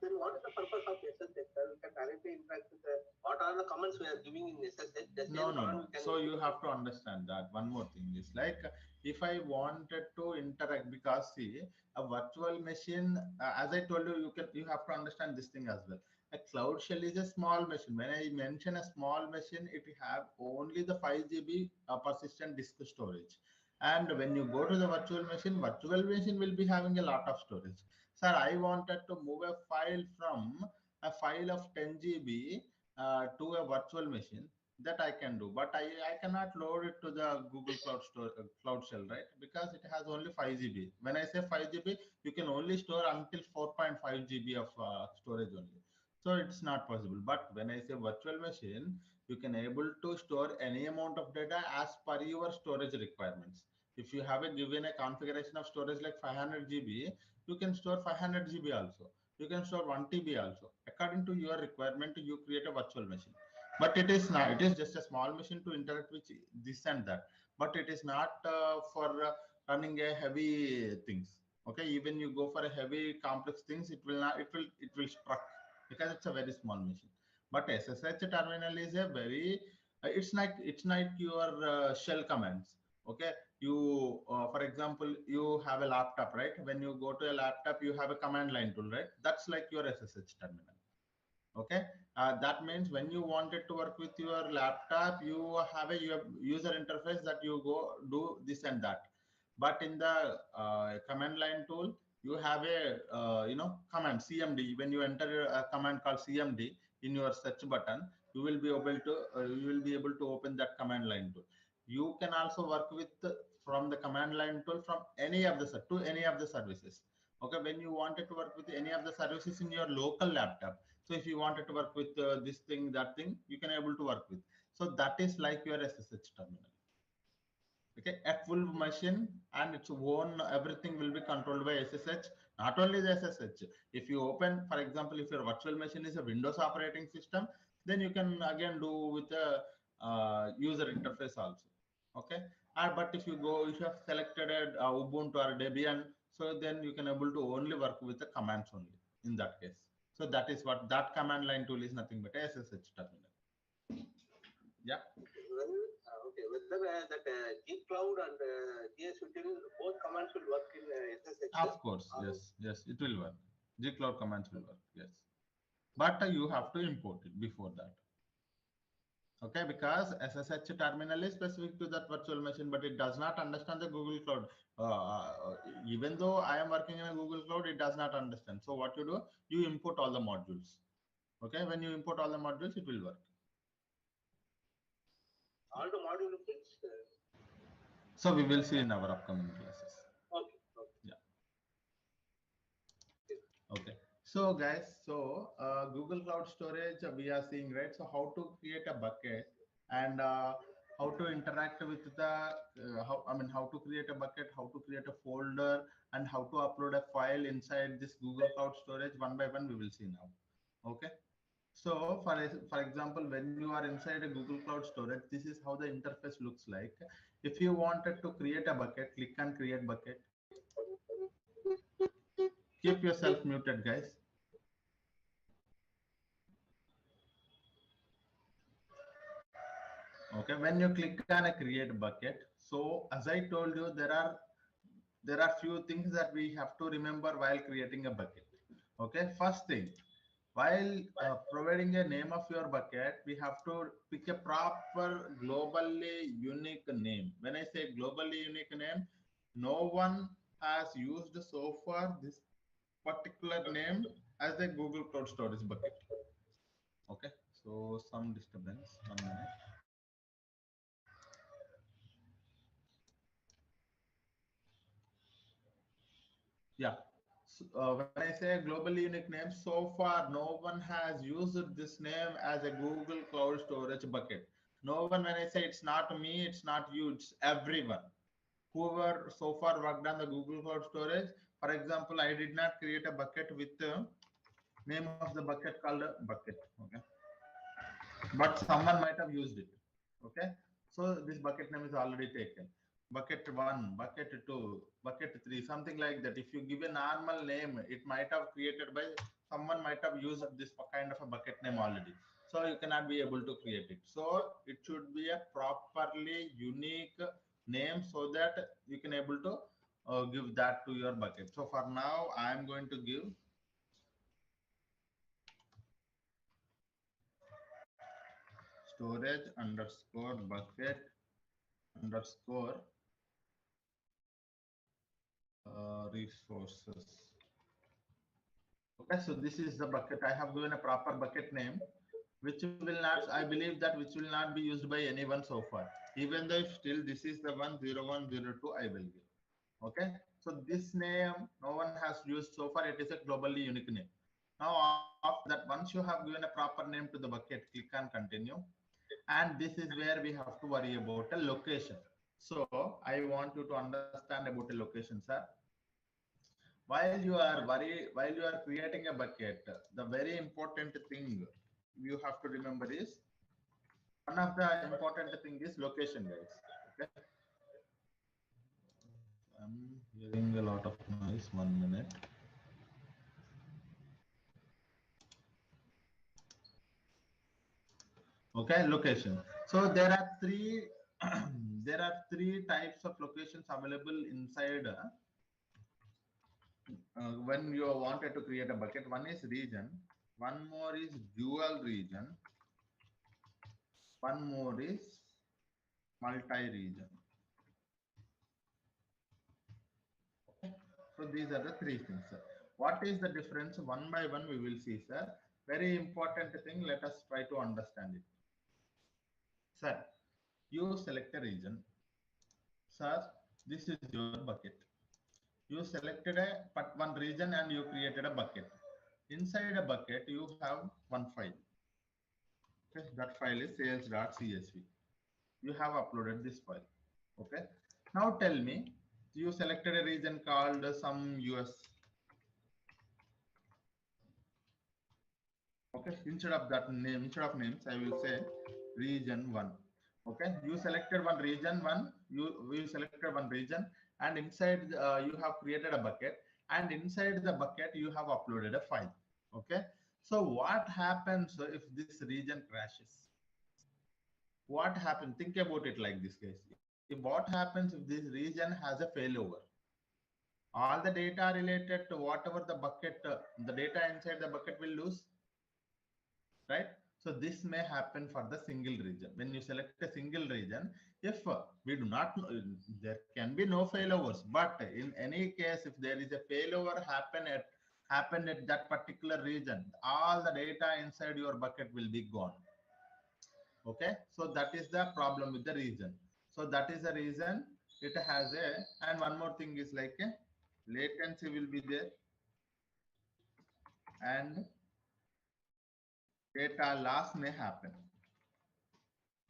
Speaker 8: Then what is the purpose of SSH? Sir, we can directly interact with what are the commands we are giving in SSH? The
Speaker 1: No,
Speaker 8: same
Speaker 1: no,
Speaker 8: command
Speaker 1: no.
Speaker 8: we can
Speaker 1: So you have to understand that one more thing is like if I wanted to interact, because see a virtual machine, as I told you, you have to understand this thing as well. A cloud shell is a small machine. When I mention a small machine, it have only the 5 GB persistent disk storage. And when you go to the virtual machine will be having a lot of storage. Sir, I wanted to move a file from a file of 10 GB to a virtual machine, that I can do, but I cannot load it to the Google Cloud Shell, right? Because it has only 5 GB. When I say 5 GB, you can only store until 4.5 GB of storage only. So it's not possible. But when I say virtual machine, you can able to store any amount of data as per your storage requirements. If you have a given a configuration of storage like 500 GB, you can store 500 GB also. You can store 1 TB also. According to your requirement, you create a virtual machine. But it is not, it is just a small machine to interact with this and that, but it is not for running a heavy things. Okay, even you go for a heavy complex things, it will not, it will struck, because it's a very small machine. But SSH terminal is a very it's like your shell commands. Okay, you for example, you have a laptop, right? When you go to a laptop, you have a command line tool, right? That's like your SSH terminal. Okay, that means when you wanted to work with your laptop, you have a user interface that you go do this and that. But in the command line tool, you have a command CMD. When you enter a command called CMD in your search button, you will be able to open that command line tool. You can also work with from the command line tool from any of the to any of the services. Okay, when you wanted to work with any of the services in your local laptop, so if you wanted to work with this thing, that thing, you can able to work with. So that is like your SSH terminal. Okay, a full machine and its own everything will be controlled by SSH. Not only the SSH. If you open, for example, if your virtual machine is a Windows operating system, then you can again do with a user interface also. Okay, but if you go, if you have selected a Ubuntu or Debian, so then you can able to only work with the commands only in that case. So that is what that command line tool is, nothing but SSH terminal. Yeah.
Speaker 8: Okay, whether that G Cloud and GS Util, both commands will work in SSH.
Speaker 1: Of course, yes, it will work. G Cloud commands will work, yes. But you have to import it before that. Okay, because SSH terminal is specific to that virtual machine, but it does not understand the Google Cloud. Even though I am working in a Google Cloud, it does not understand. So what you do, you import all the modules. Okay, when you import all the modules, it will work.
Speaker 8: All the modules.
Speaker 1: So we will see in our upcoming classes.
Speaker 8: Okay.
Speaker 1: Yeah. Okay. So guys, so Google Cloud Storage we are seeing, right? So how to create a bucket and how to interact with the how to create a bucket, how to create a folder, and how to upload a file inside this Google Cloud Storage one by one we will see now. Okay. So for example, when you are inside a Google Cloud Storage, this is how the interface looks like. If you wanted to create a bucket, click on create bucket. Keep yourself muted, guys. Okay, when you click on a create bucket, so as I told you, there are few things that we have to remember while creating a bucket. Okay, first thing, while providing a name of your bucket, we have to pick a proper globally unique name. When I say globally unique name, no one has used so far this particular name as a Google Cloud Storage bucket. Okay, so some disturbance, 1 minute. Yeah. So, when I say globally unique name, so far no one has used this name as a Google Cloud Storage bucket. No one, when I say it's not me, it's not you, it's everyone. Whoever so far worked on the Google Cloud Storage, for example, I did not create a bucket with the name of the bucket called a bucket. Okay. But someone might have used it. Okay. So this bucket name is already taken. bucket 1, bucket 2, bucket 3, something like that. If you give a normal name, it might have created by someone might have used this kind of a bucket name already. So you cannot be able to create it. So it should be a properly unique name so that you can able to give that to your bucket. So for now, I am going to give storage underscore bucket underscore resources. Okay, so this is the bucket. I have given a proper bucket name, which will not, I believe that which will not be used by anyone so far. Even though if still this is the 10102, I will give. Okay, so this name no one has used so far. It is a globally unique name. Now, after that, once you have given a proper name to the bucket, click on continue. And this is where we have to worry about a location. So I want you to understand about a location, sir. While you are creating a bucket, the very important thing you have to remember is one of the important thing is location, guys. Okay. I'm hearing a lot of noise. 1 minute. Okay, location. So there are three there are three types of locations available inside when you wanted to create a bucket. One is region, one more is dual region, one more is multi-region. Okay. So these are the three things, sir. What is the difference? One by one we will see, sir. Very important thing, let us try to understand it. Sir, you select a region. Sir, this is your bucket. You selected one region and you created a bucket. Inside a bucket, you have one file. Okay, that file is sales.csv. You have uploaded this file. Okay. Now tell me, you selected a region called some US. Okay, instead of that name, instead of names, I will say region 1. Okay, you selected one region 1, we selected one region, and inside you have created a bucket, and inside the bucket you have uploaded a file. Okay, so what happens if this region crashes? What happens? Think about it like this case. What happens if this region has a failover? All the data related to whatever the bucket, the data inside the bucket will lose, right? So this may happen for the single region. When you select a single region, if we do not know, there can be no failovers, but in any case, if there is a failover happen at that particular region, all the data inside your bucket will be gone. Okay, so that is the problem with the region. So that is the reason it has a, and one more thing is like a latency will be there, and data loss may happen.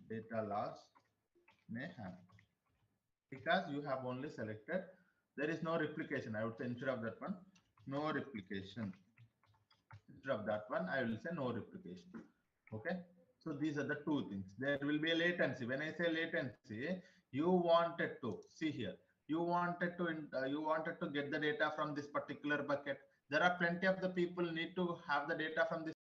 Speaker 1: Data loss may happen because you have only selected, there is no replication. I would say instead of that one, no replication. Instead of that one, I will say no replication. Okay. So these are the two things. There will be a latency. When I say latency, you wanted to see here. You wanted to get the data from this particular bucket. There are plenty of the people need to have the data from this